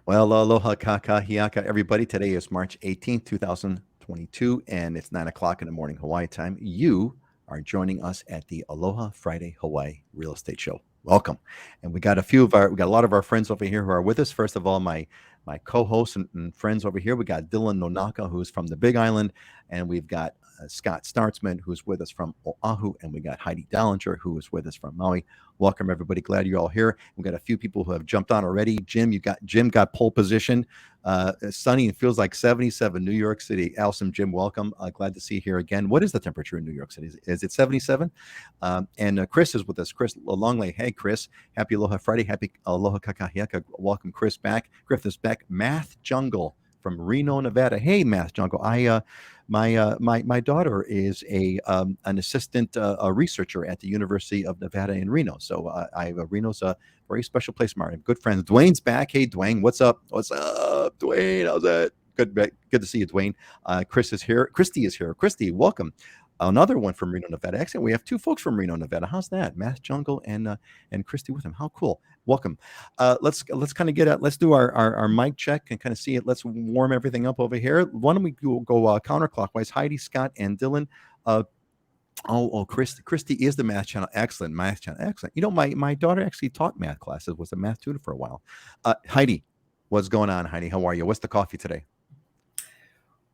Well, aloha kakahiaka, everybody. Today is March 18th, 2022, and it's 9 o'clock in the morning Hawaii time. You are joining us at the Aloha Friday Hawaii Real Estate Show. Welcome. And we got a lot of our friends over here who are with us. First of all, my co-hosts and friends over here. We got Dylan Nonaka, who's from the Big Island, and we've got Scott Startzman, who's with us from Oahu, and we got Heidi Dallinger, who is with us from Maui. Welcome, everybody. Glad you're all here. We've got a few people who have jumped on already. Jim got pole position. Sunny, it feels like 77, New York City. Awesome, Jim. Welcome. Glad to see you here again. What is the temperature in New York City? Is it 77? And Chris is with us. Chris Longley. Hey, Chris. Happy Aloha Friday. Happy Aloha Kakahiaka. Welcome, Chris back. Griff is back. Math Jungle from Reno, Nevada. Hey, Math Jungle. My daughter is an assistant researcher at the University of Nevada in Reno. So Reno's a very special place. Martin, good friends. Dwayne's back. Hey, Dwayne, what's up? What's up, Dwayne? How's that? Good to see you, Dwayne. Chris is here. Christy is here. Christy, welcome. Another one from Reno, Nevada. Actually, we have two folks from Reno, Nevada. How's that? Math Jungle and Christy with him. How cool. Welcome. Let's kind of let's do our mic check and kind of see it. Let's warm everything up over here. Why don't we go counterclockwise? Heidi, Scott, and Dylan. Christy is the math channel. Excellent. Math channel. Excellent. You know, my daughter actually taught math classes, was a math tutor for a while. Heidi, what's going on, Heidi? How are you? What's the coffee today?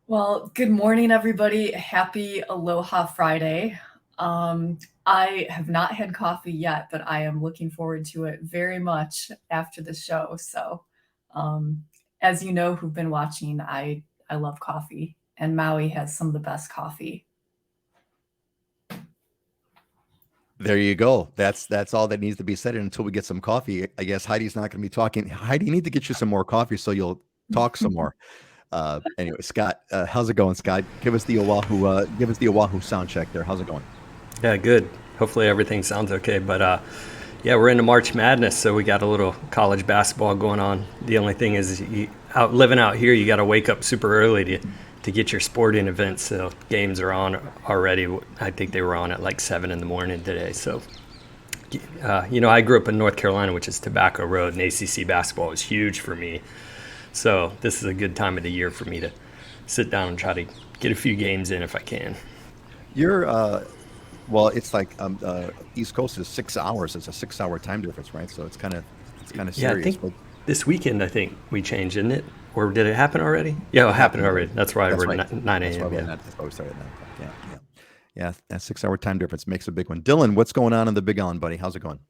Well, good morning, everybody. Happy Aloha Friday. I have not had coffee yet, but I am looking forward to it very much after the show. So, as you know, who've been watching, I love coffee, and Maui has some of the best coffee. There you go. That's all that needs to be said. And until we get some coffee, I guess Heidi's not going to be talking. Heidi, you need to get you some more coffee so you'll talk some more. Anyway, Scott, how's it going, Scott? Give us the Oahu sound check there. How's it going? Yeah, good. Hopefully everything sounds okay. But yeah, we're into March Madness, so we got a little college basketball going on. The only thing is, living out here, you got to wake up super early to get your sporting events. So games are on already. I think they were on at like 7 in the morning today. So, I grew up in North Carolina, which is Tobacco Road, and ACC basketball is huge for me. So this is a good time of the year for me to sit down and try to get a few games in if I can. You're, well, it's like East Coast is 6 hours. It's a 6-hour time difference, right? So it's kind of serious. Yeah, I think this weekend, we changed, didn't it? Or did it happen already? Yeah, it happened already. That's why we're right. 9 a.m. That's why we started at 9 o'clock. Yeah. That 6-hour time difference makes a big one. Dylan, what's going on in the Big Island, buddy? How's it going?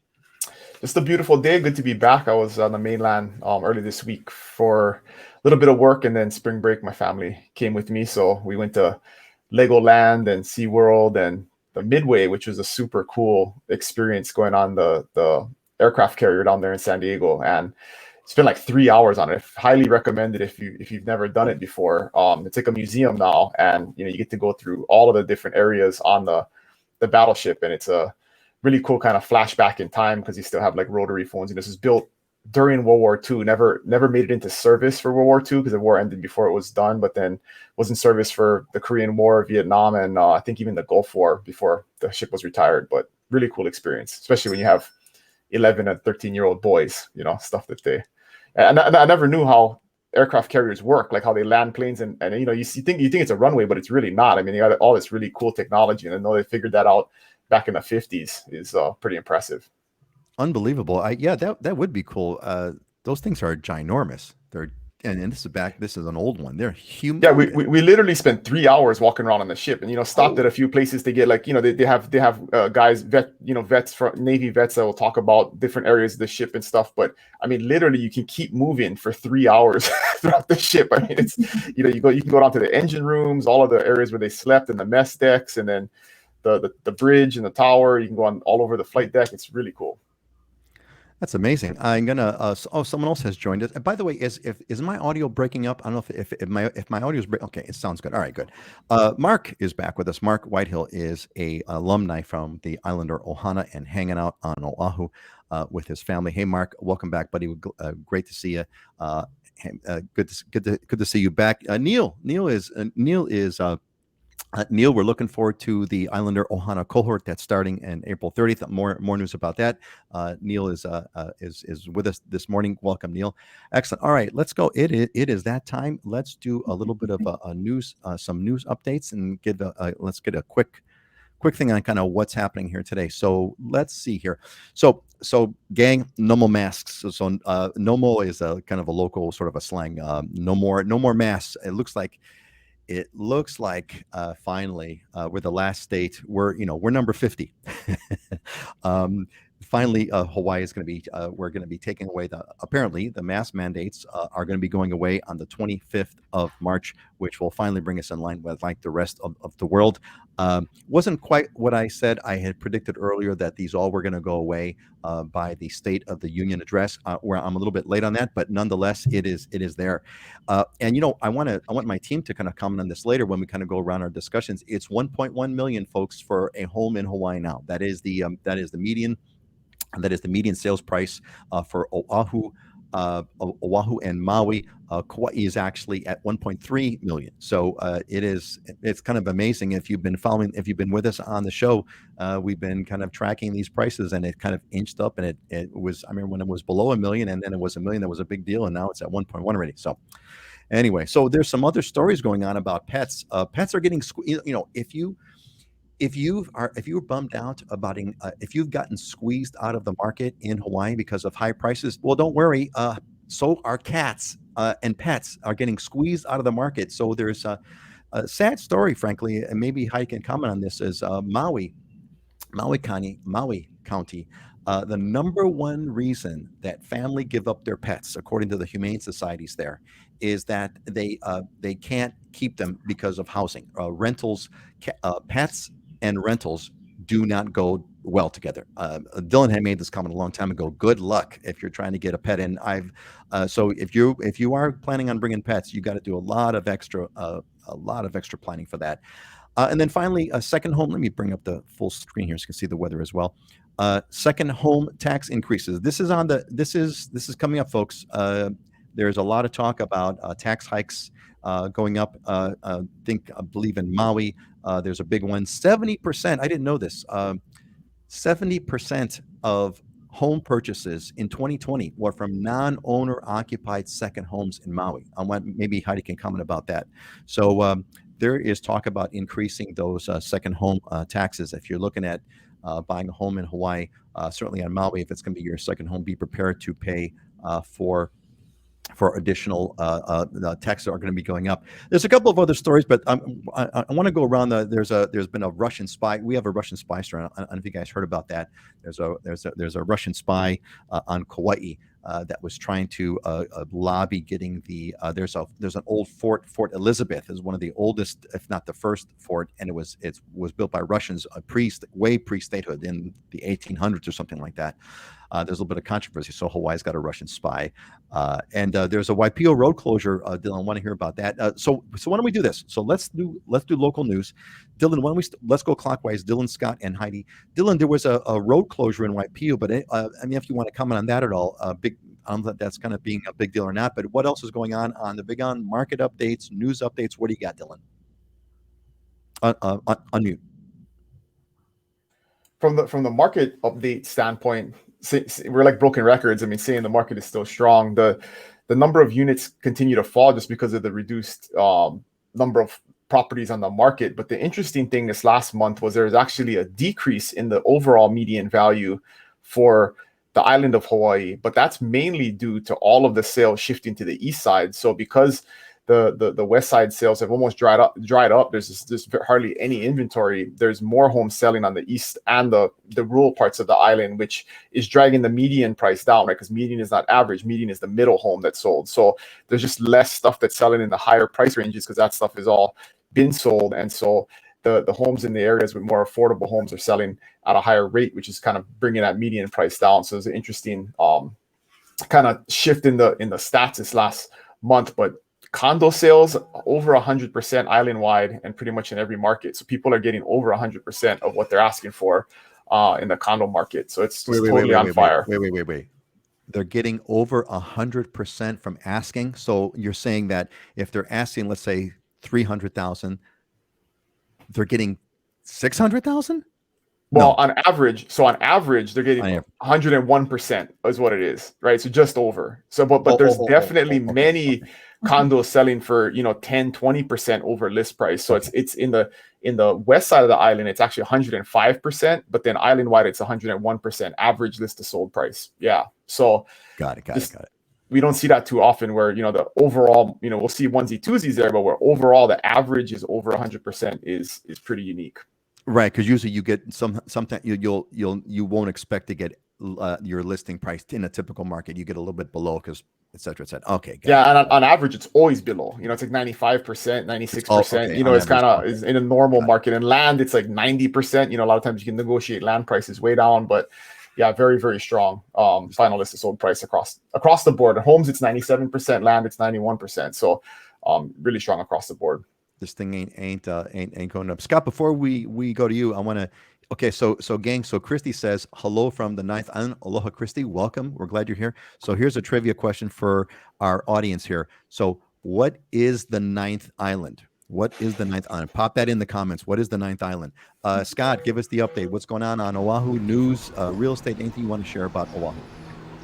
Just a beautiful day. Good to be back. I was on the mainland early this week for a little bit of work, and then spring break, my family came with me. So we went to Legoland and SeaWorld and the Midway, which was a super cool experience going on the aircraft carrier down there in San Diego. And spent like 3 hours on it. Highly recommend it if you've never done it before. It's like a museum now, and you get to go through all of the different areas on the battleship, and it's a really cool kind of flashback in time because you still have like rotary phones. And this was built during World War II. Never made it into service for World War II because the war ended before it was done, but then was in service for the Korean War, Vietnam, and I think even the Gulf War before the ship was retired. But really cool experience, especially when you have 11 and 13-year-old boys, stuff that they... And I never knew how aircraft carriers work, like how they land planes, and you think it's a runway, but it's really not. I mean, they got all this really cool technology, and I know they figured that out back in the 50s is pretty impressive. Unbelievable. That would be cool. Those things are ginormous. And this is an old one. They're huge. Yeah, we literally spent 3 hours walking around on the ship, and stopped at a few places to get like they have guys vets from Navy vets that will talk about different areas of the ship and stuff. But I mean, literally, you can keep moving for 3 hours throughout the ship. I mean, it's you can go down to the engine rooms, all of the areas where they slept, and the mess decks, and then the bridge and the tower. You can go on all over the flight deck. It's really cool. That's amazing. I'm gonna. Someone else has joined us. And by the way, is my audio breaking up? I don't know if my audio is breaking. Okay, it sounds good. All right, good. Mark is back with us. Mark Whitehill is a alumni from the Islander Ohana and hanging out on Oahu with his family. Hey, Mark, welcome back, buddy. Great to see you. Good to see you back. Neil is Neil, we're looking forward to the Islander Ohana cohort that's starting in April 30th. More news about that. Neil is with us this morning. Welcome, Neil. Excellent. All right, let's go. It is that time. Let's do a little bit of a news, some news updates, and let's get a quick thing on kind of what's happening here today. So let's see here. So gang, no more masks. So no more is a kind of a local sort of a slang. No more masks. It looks like finally we're the last state. We're number 50. Finally, Hawaii is going to be we're going to be taking away apparently the mask mandates are going to be going away on the 25th of March, which will finally bring us in line with like the rest of the world. Wasn't quite what I said. I had predicted earlier that these all were going to go away by the State of the Union address, where I'm a little bit late on that, but nonetheless, it is there. And I want my team to kind of comment on this later when we kind of go around our discussions. It's 1.1 million folks for a home in Hawaii now. That is the median. That is the median sales price for Oahu and Maui. Kauai is actually at 1.3 million. So it's kind of amazing. If you've been with us on the show, we've been kind of tracking these prices, and it kind of inched up, and it was, I remember when it was below a million, and then it was a million, that was a big deal, and now it's at 1.1 already. So anyway, so there's some other stories going on about pets. Pets are getting, if you're bummed out about if you've gotten squeezed out of the market in Hawaii because of high prices, well, don't worry. So are cats and pets are getting squeezed out of the market. So there's a sad story, frankly, and maybe Heidi can comment on this. Is Maui County, the number one reason that family give up their pets, according to the humane societies there, is that they can't keep them because of housing. Pets and rentals do not go well together. Dylan had made this comment a long time ago. Good luck if you're trying to get a pet in. So if you are planning on bringing pets, you got to do a lot of extra planning for that. And then finally, a second home. Let me bring up the full screen here so you can see the weather as well. Second home tax increases. This is coming up, folks. There's a lot of talk about tax hikes going up. I believe in Maui, there's a big one. 70%. I didn't know this. 70% of home purchases in 2020 were from non-owner occupied second homes in Maui. Maybe Heidi can comment about that. So there is talk about increasing those second home taxes. If you're looking at buying a home in Hawaii, certainly on Maui, if it's going to be your second home, be prepared to pay for additional taxes that are going to be going up. There's a couple of other stories, but I want to go around. There's been a Russian spy. We have a Russian spy story. I don't know if you guys heard about that. There's a Russian spy on Kauai that was trying to lobby getting the. There's an old Fort Elizabeth is one of the oldest, if not the first fort, and it was built by Russians way pre-statehood in the 1800s or something like that. There's a little bit of controversy. So Hawaii's got a Russian spy, and there's a Waipio road closure. Dylan, I want to hear about that. So why don't we do this? So let's do local news. Dylan, why don't we let's go clockwise. Dylan, Scott, and Heidi. Dylan, there was a road closure in Waipio, but I mean, if you want to comment on that at all, I don't know if that's kind of being a big deal or not. But what else is going on the Big On market updates, news updates? What do you got, Dylan? Unmute. From the market update standpoint, we're like broken records. I mean, saying the market is still strong. The number of units continue to fall just because of the reduced number of properties on the market. But the interesting thing this last month was there was actually a decrease in the overall median value for the island of Hawaii. But that's mainly due to all of the sales shifting to the east side. So because the west side sales have almost dried up. There's hardly any inventory. There's more homes selling on the east and the rural parts of the island, which is dragging the median price down, right? Because median is not average. Median is the middle home that's sold. So there's just less stuff that's selling in the higher price ranges because that stuff is all been sold. And so the homes in the areas with more affordable homes are selling at a higher rate, which is kind of bringing that median price down. So it's an interesting kind of shift in the stats this last month. But condo sales over 100% island wide and pretty much in every market. So people are getting over 100% of what they're asking for in the condo market. So it's totally on fire. Wait. They're getting over 100% from asking. So you're saying that if they're asking, let's say 300,000, They're getting 600,000. Well, on average, they're getting On average. 101% is what it is, right? So just over. So, but there's Oh, definitely okay. many condos selling for 10, 20% over list price. So it's in the west side of the island, it's actually 105%, but then island wide it's 101% average list to sold price. Yeah. So Got it. we don't see that too often where the overall, we'll see onesie twosies there, but where overall the average is over 100% is pretty unique. Right, because usually you get something you won't expect to get your listing price in a typical market. You get a little bit below because et cetera, et cetera. Okay, yeah, and on average it's always below. It's like 95%, 96%. Okay, It's kind of is in a normal market. And land, it's like 90%. A lot of times you can negotiate land prices way down, but yeah, very, very strong final list of sold price across the board. At homes, it's 97%. Land, it's 91%. So really strong across the board. This thing ain't going up. Scott, before we go to you, I want to. Okay, so gang, so Christy says hello from the ninth island. Aloha, Christy. Welcome. We're glad you're here. So here's a trivia question for our audience here. So what is the ninth island? What is the ninth island? Pop that in the comments. What is the ninth island? Scott, give us the update. What's going on Oahu? News, real estate, anything you want to share about Oahu?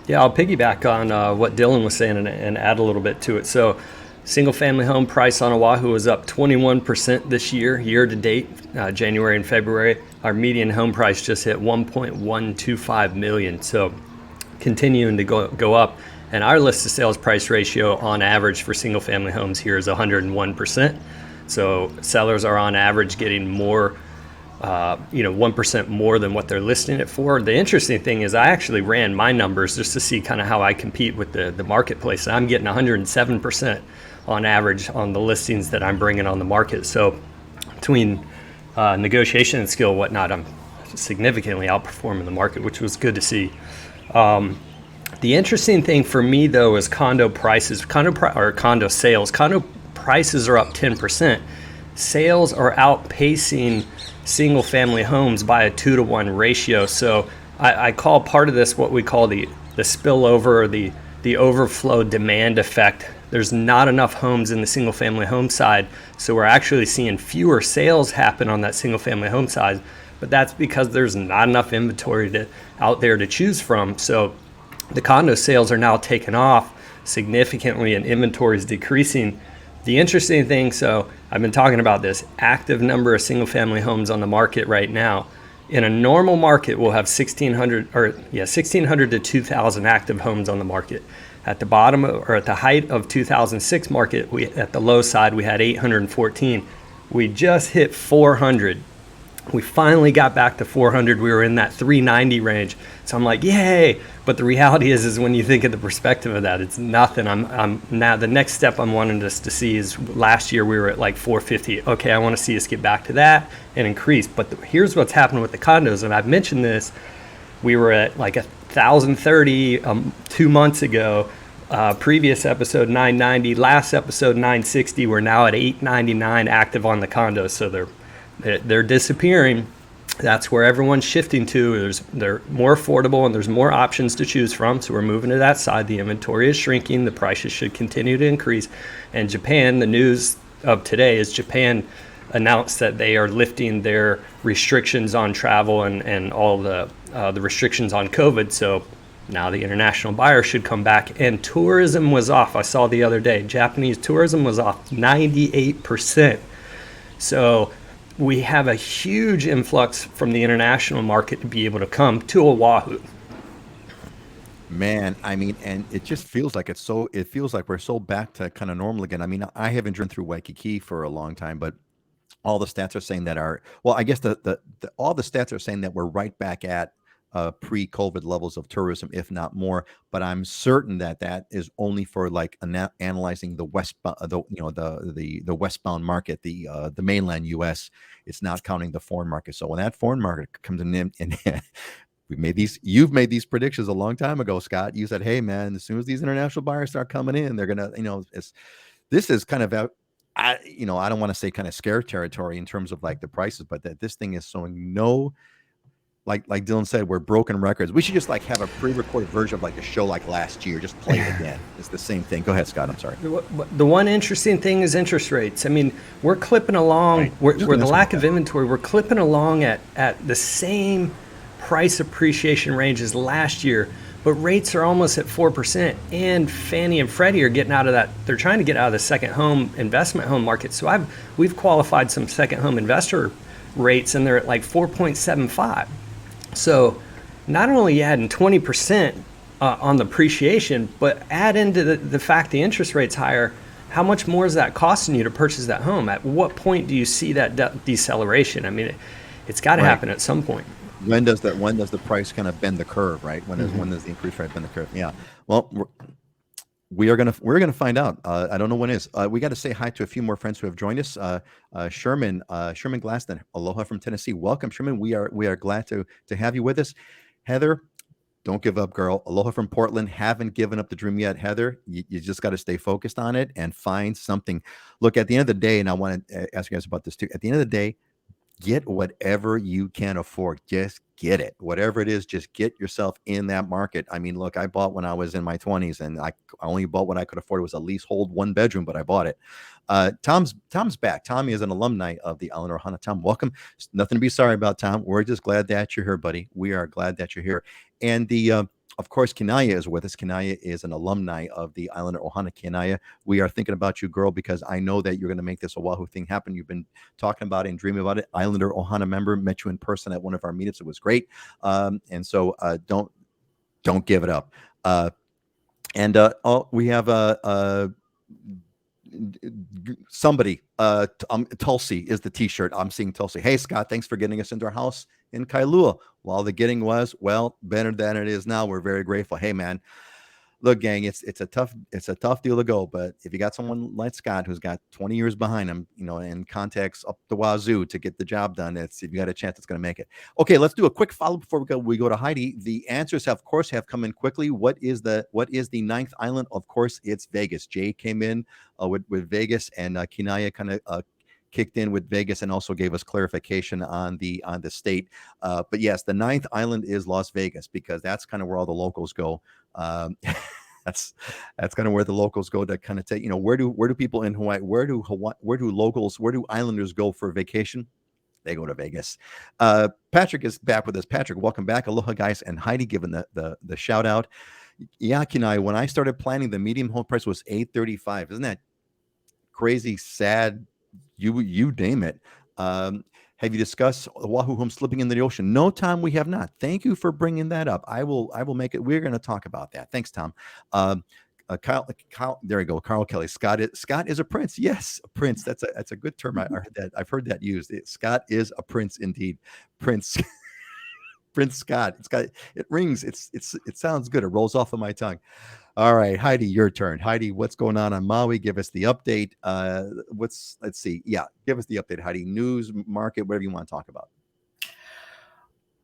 Yeah, I'll piggyback on what Dylan was saying and add a little bit to it. So single family home price on Oahu is up 21% this year to date, January and February. Our median home price just hit 1.125 million. So continuing to go up. And our list to sales price ratio on average for single family homes here is 101%. So sellers are on average getting more, 1% more than what they're listing it for. The interesting thing is I actually ran my numbers just to see kind of how I compete with the marketplace. I'm getting 107% on average on the listings that I'm bringing on the market. So between negotiation and skill and whatnot, I'm significantly outperforming the market, which was good to see. The interesting thing for me though is condo prices, condo sales. Condo prices are up 10%. Sales are outpacing single family homes by a 2-to-1 ratio. So I call part of this what we call the spillover or the overflow demand effect. There's not enough homes in the single family home side, so we're actually seeing fewer sales happen on that single family home side, but that's because there's not enough inventory out there to choose from. So the condo sales are now taking off significantly and inventory is decreasing. The interesting thing, so I've been talking about this active number of single family homes on the market right now. In a normal market, we'll have 1,600 to 2,000 active homes on the market. At the bottom or at the height of 2006 market, at the low side, we had 814. We just hit 400. We finally got back to 400. We were in that 390 range. So I'm like, yay. But the reality is when you think of the perspective of that, it's nothing. I'm now the next step I'm wanting us to see is last year we were at like 450. Okay, I want to see us get back to that and increase. But here's what's happening with the condos. And I've mentioned this. We were at like 1,030 2 months ago. Previous episode 990, last episode 960. We're now at 899 active on the condos. So they're disappearing. That's where everyone's shifting to. They're more affordable and there's more options to choose from. So we're moving to that side. The inventory is shrinking. The prices should continue to increase. And Japan, the news of today is Japan announced that they are lifting their restrictions on travel and all the restrictions on COVID. So now the international buyer should come back. And tourism was off. I saw the other day, Japanese tourism was off 98%. So we have a huge influx from the international market to be able to come to Oahu. Man, I mean, and it just feels like it feels like we're so back to kind of normal again. I mean, I haven't driven through Waikiki for a long time, but all the stats are saying that I guess all the stats are saying that we're right back at pre-COVID levels of tourism, if not more. But I'm certain that is only for like analyzing the the westbound market, the mainland U.S. It's not counting the foreign market. So when that foreign market comes in, and you've made these predictions a long time ago, Scott. You said, "Hey, man, as soon as these international buyers start coming in, they're gonna, this is kind of I don't want to say kind of scare territory in terms of like the prices, but that this thing is showing no like Dylan said, we're broken records. We should just like have a pre-recorded version of like a show like last year. Just play it again. It's the same thing. Go ahead, Scott. I'm sorry. The one interesting thing is interest rates. I mean, we're clipping along, Right. where Just the gonna ask lack about of that. inventory, we're clipping along at the same price appreciation range as last year, but rates are almost at 4%. And Fannie and Freddie are getting out of that. They're trying to get out of the second home investment home market. So we've qualified some second home investor rates, and they're at like 4.75. So not only adding 20% on the appreciation, but add into the fact the interest rate's higher. How much more is that costing you to purchase that home? At what point do you see that deceleration? I mean, it's got to Right. happen at some point. When does the price kind of bend the curve, right? When does the increase rate bend the curve? Yeah. Well, we're gonna find out. I don't know when it is. We got to say hi to a few more friends who have joined us. Sherman Glaston, aloha from Tennessee. Welcome, Sherman. We are glad to have you with us. Heather, don't give up, girl. Aloha from Portland. Haven't given up the dream yet, Heather. You just got to stay focused on it and find something. Look, at the end of the day, and I want to ask you guys about this too. At the end of the day, get whatever you can afford. Just get it. Whatever it is, just get yourself in that market. I mean, look, I bought when I was in my 20s, and I only bought what I could afford. It was a leasehold 1 bedroom, but I bought it. Tom's back. Tom is an alumni of the Island of Ohana. Tom, welcome. Nothing to be sorry about, Tom. We're just glad that you're here, buddy. We are glad that you're here. And of course, Kinaya is with us. Kinaya is an alumni of the Island of Ohana. Kinaya, we are thinking about you, girl, because I know that you're going to make this Oahu thing happen. You've been talking about it and dreaming about it. Islander Ohana member, met you in person at one of our meetups. It was great. And so don't give it up. We have somebody. Tulsi is the T-shirt. I'm seeing Tulsi. Hey, Scott, thanks for getting us into our house in Kailua. While the getting was, well, better than it is now. We're very grateful. Hey, man. Look, gang, it's a tough deal to go, but if you got someone like Scott who's got 20 years behind him, and contacts up the wazoo to get the job done, if you got a chance, it's going to make it. Okay, let's do a quick follow before we go to Heidi. The answers, of course, have come in quickly. What is the ninth island? Of course, it's Vegas. Jay came in with Vegas, and Kinaya kind of kicked in with Vegas and also gave us clarification on the state. But yes, the ninth island is Las Vegas, because that's kind of where all the locals go. That's kind of where the locals go to kind of take, where do people in Hawaii, where do islanders go for vacation? They go to Vegas. Patrick is back with us. Patrick, welcome back. Aloha, guys. And Heidi giving the shout out. Yeah, Kenai, when I started planning, the medium home price was $835. Isn't that crazy, sad? You name it. Have you discussed Oahu home slipping into the ocean? No, Tom, we have not. Thank you for bringing that up. I will make it. We're going to talk about that. Thanks, Tom. Kyle, there we go. Carl Kelly. Scott is a prince. Yes, a prince. That's a good term. I've heard that used. Scott is a prince indeed. Prince. Prince Scott. It rings. It sounds good. It rolls off of my tongue. All right, Heidi, your turn. Heidi, what's going on Maui? Give us the update. Let's see. Yeah, give us the update, Heidi. News, market, whatever you want to talk about.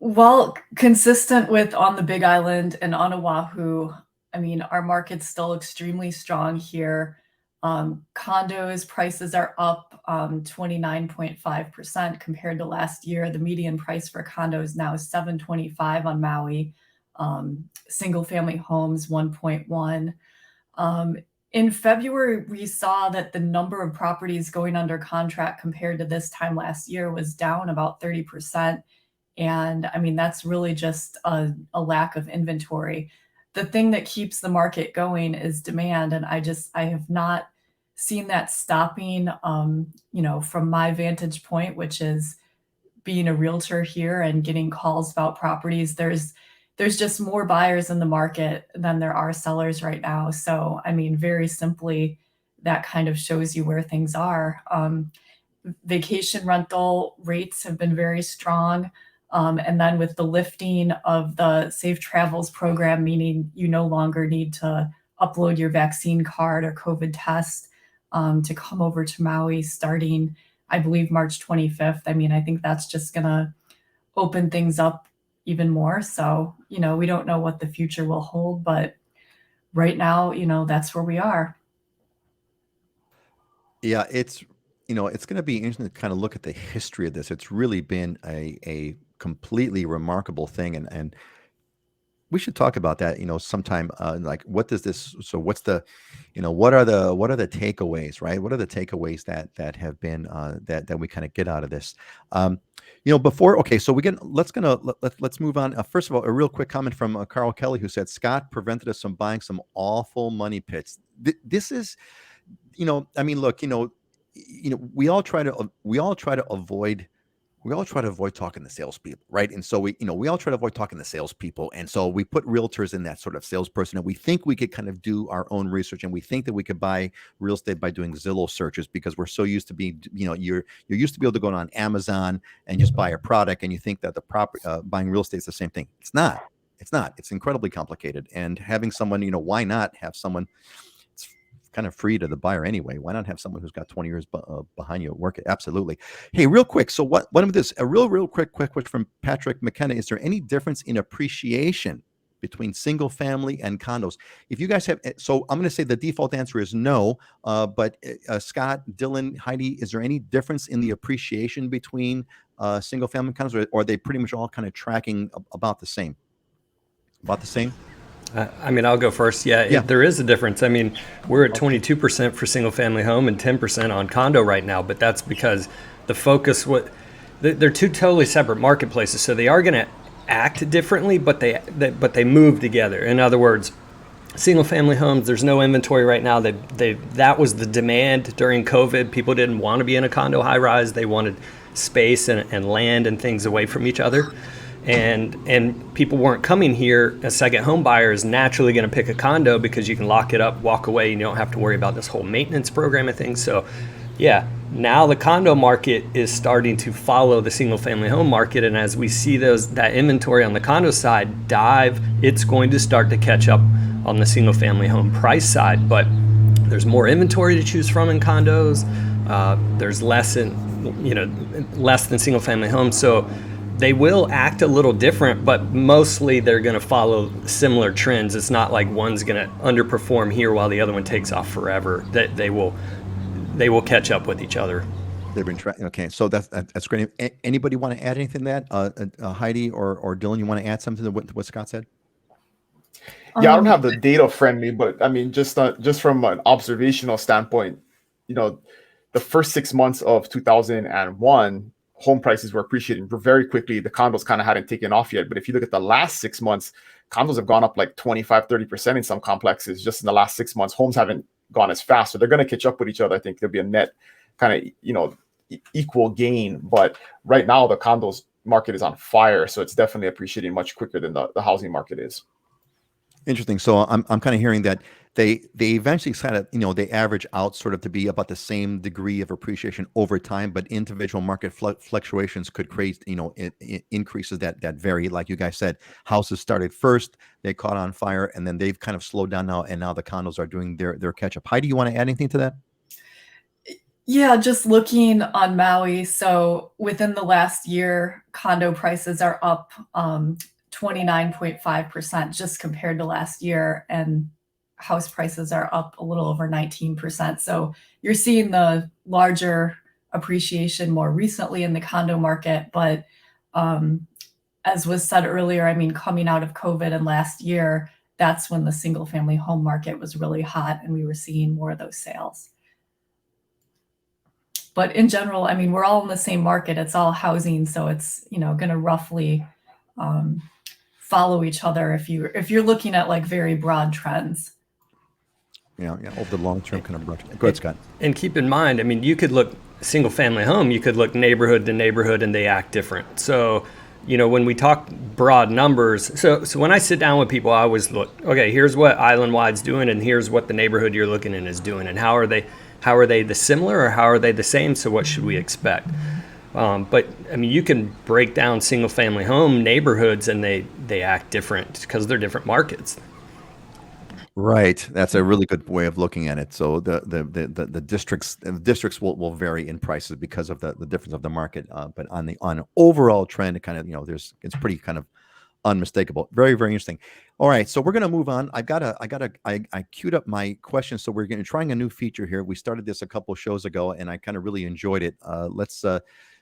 Well, consistent with on the Big Island and on Oahu, I mean, our market's still extremely strong here. Condos prices are up 29.5% compared to last year. The median price for condos now is $725 on Maui. Single family homes 1.1. In February, we saw that the number of properties going under contract compared to this time last year was down about 30%. And I mean, that's really just a lack of inventory. The thing that keeps the market going is demand. And I have not seen that stopping, from my vantage point, which is being a realtor here and getting calls about properties. There's just more buyers in the market than there are sellers right now. So, I mean, very simply, that kind of shows you where things are. Vacation rental rates have been very strong. And then with the lifting of the Safe Travels program, meaning you no longer need to upload your vaccine card or COVID test to come over to Maui starting, I believe, March 25th. I mean, I think that's just going to open things up even more. So, we don't know what the future will hold, but right now, that's where we are. Yeah, it's going to be interesting to kind of look at the history of this. It's really been a completely remarkable thing, and we should talk about that, sometime. Like, what does this? So, what's the, what are the takeaways, right? What are the takeaways that have been that we kind of get out of this? Before, okay, so let's move on. First of all, a real quick comment from Carl Kelly, who said Scott prevented us from buying some awful money pits. This is, I mean, look, we all try to avoid talking to salespeople, right? And so we all try to avoid talking to salespeople. And so we put realtors in that sort of salesperson, and we think we could kind of do our own research, and we think that we could buy real estate by doing Zillow searches, because we're so used to being, you're used to be able to go on Amazon and just buy a product, and you think that the buying real estate is the same thing. It's not. It's not. It's incredibly complicated. And having someone, why not have someone? Kind of free to the buyer anyway. Why not have someone who's got 20 years behind you at work? Absolutely. Hey, real quick. So what of this? A real quick question from Patrick McKenna. Is there any difference in appreciation between single family and condos? If you guys have, so I'm going to say the default answer is no. But Scott, Dylan, Heidi, is there any difference in the appreciation between single family and condos, or are they pretty much all kind of tracking about the same? About the same? I mean, I'll go first. Yeah. There is a difference. I mean, we're at 22% for single family home and 10% on condo right now, but that's because the focus, they're two totally separate marketplaces. So they are going to act differently, but they move together. In other words, single family homes, there's no inventory right now. That was the demand during COVID. People didn't want to be in a condo high rise. They wanted space and land and things away from each other. And people weren't coming here. A second home buyer is naturally going to pick a condo because you can lock it up, walk away, and you don't have to worry about this whole maintenance program and things. So, yeah, now the condo market is starting to follow the single family home market. And as we see that inventory on the condo side dive, it's going to start to catch up on the single family home price side. But there's more inventory to choose from in condos. There's less than single family homes. So they will act a little different, but mostly they're going to follow similar trends. It's not like one's going to underperform here while the other one takes off forever. That they will catch up with each other. They've been trying. Okay, so that's great. Anybody want to add anything to that? Heidi or Dylan, you want to add something to what Scott said? Yeah, I don't have the data friendly, but I mean, just from an observational standpoint, the first 6 months of 2001. Home prices were appreciating very quickly. The condos kind of hadn't taken off yet. But if you look at the last 6 months, condos have gone up like 25, 30% in some complexes just in the last 6 months. Homes haven't gone as fast. So they're going to catch up with each other. I think there'll be a net kind of, equal gain. But right now, the condos market is on fire. So it's definitely appreciating much quicker than the housing market is. Interesting. So I'm kind of hearing that they eventually kind of, they average out sort of to be about the same degree of appreciation over time, but individual market fluctuations could create, increases that vary. Like you guys said, houses started first, they caught on fire, and then they've kind of slowed down now, and now the condos are doing their catch up. Heidi, you want to add anything to that? Yeah, just looking on Maui. So within the last year, condo prices are up 29.5% just compared to last year, and house prices are up a little over 19%. So you're seeing the larger appreciation more recently in the condo market. But as was said earlier, I mean, coming out of COVID and last year, that's when the single family home market was really hot and we were seeing more of those sales. But in general, I mean, we're all in the same market. It's all housing. So it's, going to roughly follow each other if you're looking at like very broad trends. Yeah, over the long term kind of broad. Go ahead, Scott. And keep in mind, I mean, you could look single family home, you could look neighborhood to neighborhood, and they act different. So, when we talk broad numbers, so when I sit down with people, I always look, okay, here's what Island Wide's doing, and here's what the neighborhood you're looking in is doing, and how are they the similar, or how are they the same? So what should we expect? But I mean, you can break down single family home neighborhoods and they act different because they're different markets. Right. That's a really good way of looking at it. So the districts will vary in prices because of the difference of the market. But on an overall trend, it kind of, it's pretty kind of unmistakable. Very, very interesting. All right. So we're going to move on. I queued up my questions. So we're trying a new feature here. We started this a couple of shows ago and I kind of really enjoyed it.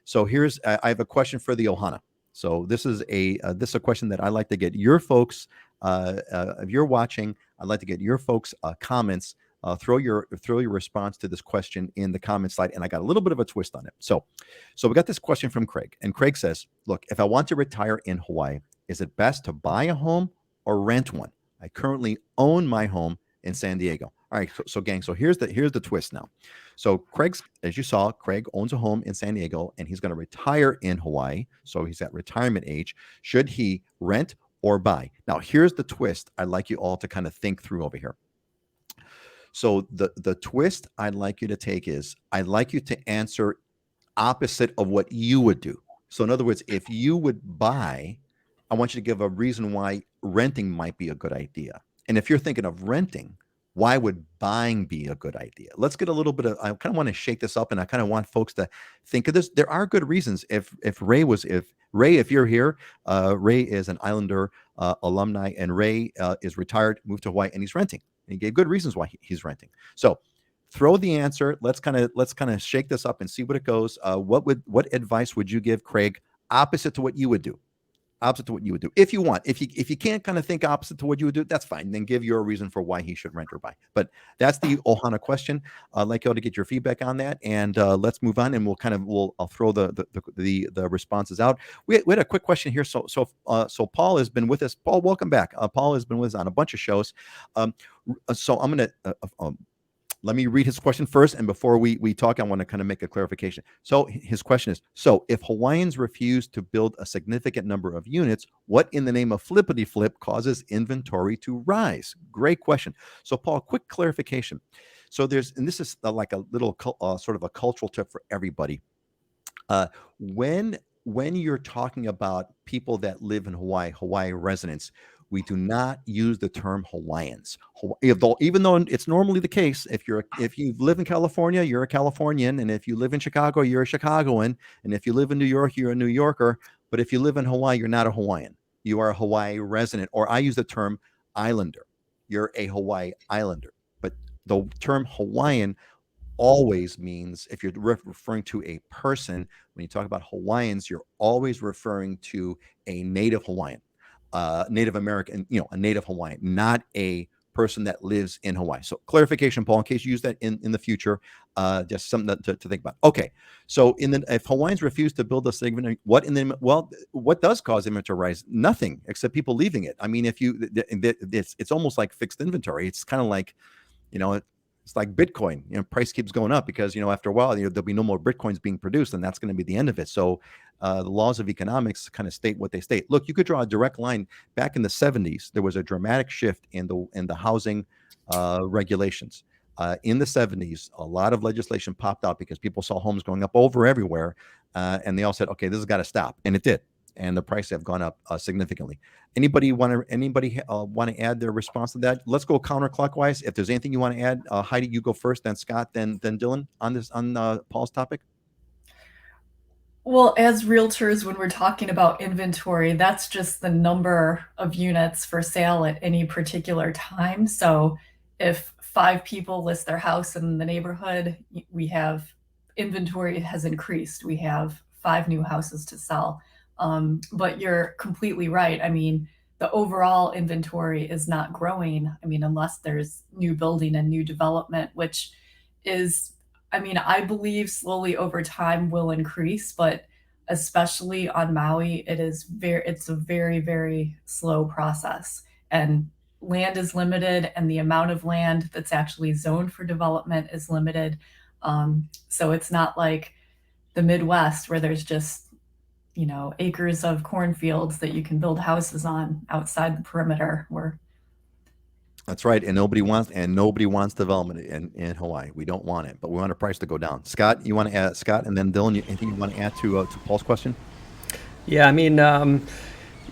So I have a question for the Ohana. So this is a question that I like to get your folks. If you're watching, I'd like to get your folks' comments. Throw your response to this question in the comment slide, and I got a little bit of a twist on it. So we got this question from Craig, and Craig says, "Look, if I want to retire in Hawaii, is it best to buy a home or rent one? I currently own my home in San Diego." All right, so gang, so here's the twist now. So Craig's, as you saw, Craig owns a home in San Diego, and he's going to retire in Hawaii. So he's at retirement age. Should he rent or buy? Now, here's the twist I'd like you all to kind of think through over here. So the twist I'd like you to take is I'd like you to answer opposite of what you would do. So in other words, if you would buy, I want you to give a reason why renting might be a good idea. And if you're thinking of renting, why would buying be a good idea? Let's get a little bit of, I kind of want to shake this up, and I kind of want folks to think of this. There are good reasons. If Ray, if you're here, Ray is an Islander alumni, and Ray is retired, moved to Hawaii, and he's renting. And he gave good reasons why he's renting. So throw the answer. Let's kind of shake this up and see what it goes. What advice would you give Craig opposite to what you would do? Opposite to what you would do, if you want. If you can't kind of think opposite to what you would do, that's fine. Then give your reason for why he should rent or buy. But that's the Ohana question. I'd like y'all to get your feedback on that, and let's move on. And I'll throw the responses out. We had a quick question here. So Paul has been with us. Paul, welcome back. Paul has been with us on a bunch of shows. So I'm gonna. Let me read his question first, and before we talk, I want to kind of make a clarification. So his question is, so if Hawaiians refuse to build a significant number of units, what in the name of flippity flip causes inventory to rise? Great question. So Paul, quick clarification. So and this is like a little sort of a cultural tip for everybody. When you're talking about people that live in Hawaii residents, we do not use the term Hawaiians. Even though it's normally the case, if you live in California, you're a Californian, and if you live in Chicago, you're a Chicagoan, and if you live in New York, you're a New Yorker. But if you live in Hawaii, you're not a Hawaiian. You are a Hawaii resident, or I use the term Islander. You're a Hawaii Islander. But the term Hawaiian always means, if you're referring to a person, when you talk about Hawaiians, you're always referring to a native Hawaiian. Native American, a native Hawaiian, not a person that lives in Hawaii. So clarification, Paul, in case you use that in the future, just something to think about. Okay, so if Hawaiians refuse to build a segment, what does cause inventory to rise? Nothing, except people leaving it. I mean, it's almost like fixed inventory. It's kind of like, it's like Bitcoin. Price keeps going up because after a while there'll be no more Bitcoins being produced, and that's going to be the end of it. So the laws of economics kind of state what they state. Look, you could draw a direct line. Back in the 70s, there was a dramatic shift in the housing regulations. In the 70s, a lot of legislation popped out because people saw homes going up everywhere, and they all said, "Okay, this has got to stop," and it did. And the prices have gone up significantly. Anybody want to add their response to that? Let's go counterclockwise. If there's anything you want to add, Heidi, you go first, then Scott, then Dylan on Paul's topic. Well, as realtors, when we're talking about inventory, that's just the number of units for sale at any particular time. So if 5 people list their house in the neighborhood, we have inventory has increased. We have 5 new houses to sell. But you're completely right. I mean, the overall inventory is not growing. I mean, unless there's new building and new development, which is, I believe slowly over time will increase, but especially on Maui, it's a very, very slow process, and land is limited, and the amount of land that's actually zoned for development is limited. So it's not like the Midwest where there's just acres of cornfields that you can build houses on outside the perimeter. That's right, and nobody wants development in Hawaii. We don't want it, but we want a price to go down. Scott, you want to add, Scott, and then Dylan, anything you want to add to Paul's question? Yeah,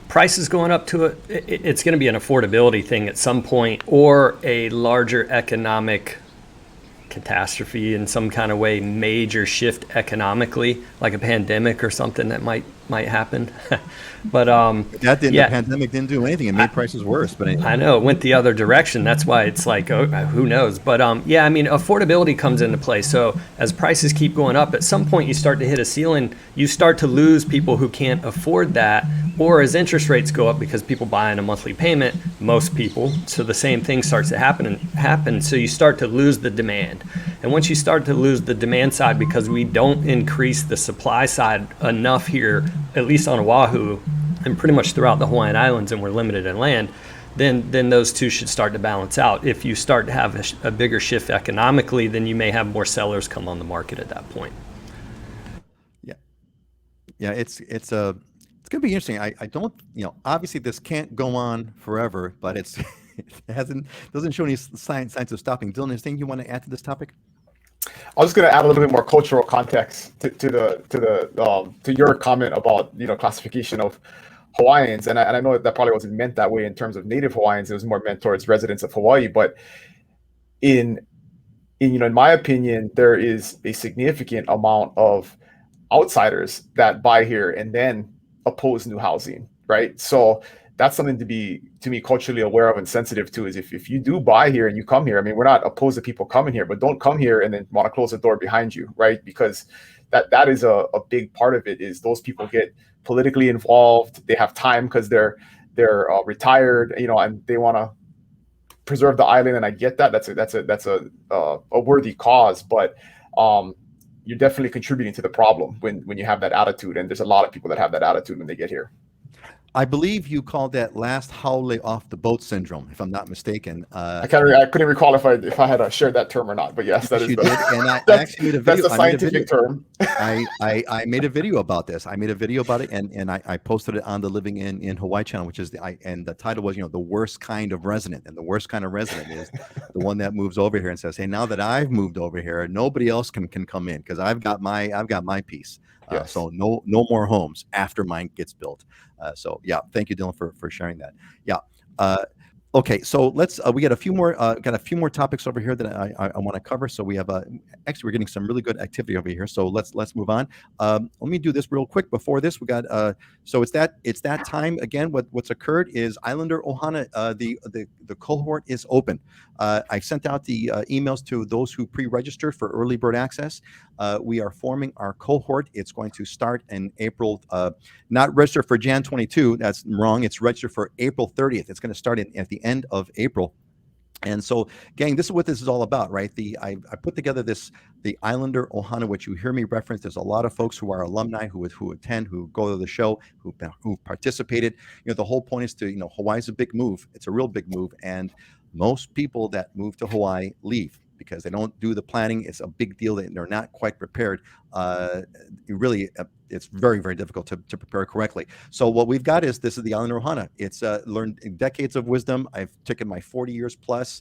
prices going up to it's going to be an affordability thing at some point, or a larger economic catastrophe in some kind of way, major shift economically, like a pandemic or something that might might happen. But That didn't. yeah, The pandemic didn't do anything. It made prices worse. But I know it went the other direction. That's why it's like, oh, who knows? But yeah, I mean, affordability comes into play. So as prices keep going up, at some point you start to hit a ceiling. You start to lose people who can't afford that, or as interest rates go up because people buy on a monthly payment, most people. So the same thing starts to happen. So you start to lose the demand, and once you start to lose the demand side because we don't increase the supply side enough here, at least on Oahu, and pretty much throughout the Hawaiian Islands, and we're limited in land, then those two should start to balance out. If you start to have a bigger shift economically, then you may have more sellers come on the market at that point. Yeah, it's going to be interesting. I don't, obviously this can't go on forever, but it doesn't show any signs of stopping. Dylan, anything you want to add to this topic? I was going to add a little bit more cultural context to your comment about classification of Hawaiians, and I know that probably wasn't meant that way in terms of native Hawaiians. It was more meant towards residents of Hawaii. But in my opinion, there is a significant amount of outsiders that buy here and then oppose new housing, right? So that's something to be culturally aware of and sensitive to, is if you do buy here and you come here, I mean, we're not opposed to people coming here, but don't come here and then want to close the door behind you, right? Because that is a big part of it, is those people get politically involved. They have time because they're retired, and they want to preserve the island. And I get that. That's a worthy cause, but you're definitely contributing to the problem when you have that attitude. And there's a lot of people that have that attitude when they get here. I believe you called that last haole off the boat syndrome, if I'm not mistaken. I couldn't recall if I had shared that term or not, but yes, that is. You did, and I actually made a video. That's a scientific term. I made a video about this. I made a video about it, and I posted it on the Living in Hawaii channel, which is and the title was, the worst kind of resident, and the worst kind of resident is the one that moves over here and says, hey, now that I've moved over here, nobody else can come in because I've got my piece. Yes. So no more homes after mine gets built. So yeah, thank you, Dylan, for sharing that. Yeah. Okay, so let's we got a few more topics over here that I want to cover. So we have actually we're getting some really good activity over here. So let's move on. Let me do this real quick. Before this, we got so it's that time again. What's occurred is Islander Ohana, the cohort is open. I sent out the emails to those who pre-registered for early bird access. We are forming our cohort. It's going to start in April. Not register for Jan 22. That's wrong. It's registered for April 30th. It's going to start at the end of April. And so, gang, this is what this is all about, right? I put together the Islander Ohana, which you hear me reference. There's a lot of folks who are alumni who attend, who go to the show, who participated. The whole point is to, Hawaii's a big move. It's a real big move, and most people that move to Hawaii leave because they don't do the planning. It's a big deal that they're not quite prepared. It's very, very difficult to prepare correctly. So what we've got is this is the Islander Ohana. It's learned decades of wisdom. I've taken my 40 years plus,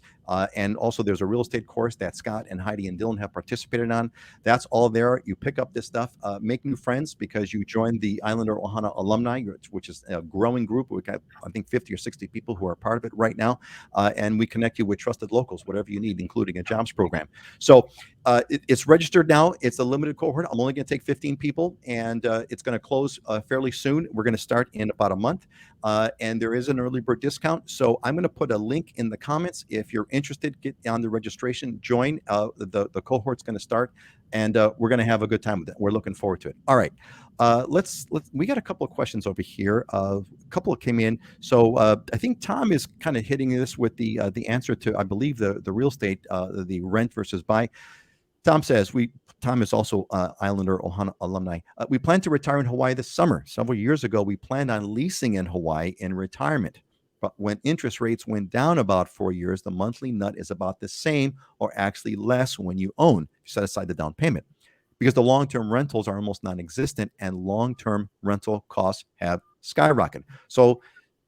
and also there's a real estate course that Scott and Heidi and Dylan have participated on. That's all there. You pick up this stuff, make new friends because you join the Islander Ohana alumni, which is a growing group. We've got, I think, 50 or 60 people who are part of it right now, and we connect you with trusted locals, whatever you need, including a jobs program. So it's registered now. It's a limited cohort. I'm only going to take 15 people, and it's going to close fairly soon. We're going to start in about a month, and there is an early bird discount. So I'm going to put a link in the comments. If you're interested, get on the registration, join. The cohort's going to start, and we're going to have a good time with it. We're looking forward to it. All right. Let's we got a couple of questions over here. A couple came in. So I think Tom is kind of hitting this with the answer to, I believe, the real estate, the rent versus buy. Tom says, Tom is also Islander Ohana alumni. We plan to retire in Hawaii this summer. Several years ago, we planned on leasing in Hawaii in retirement. But when interest rates went down about 4 years, the monthly nut is about the same or actually less when you own. You set aside the down payment. Because the long-term rentals are almost non-existent and long-term rental costs have skyrocketed. So,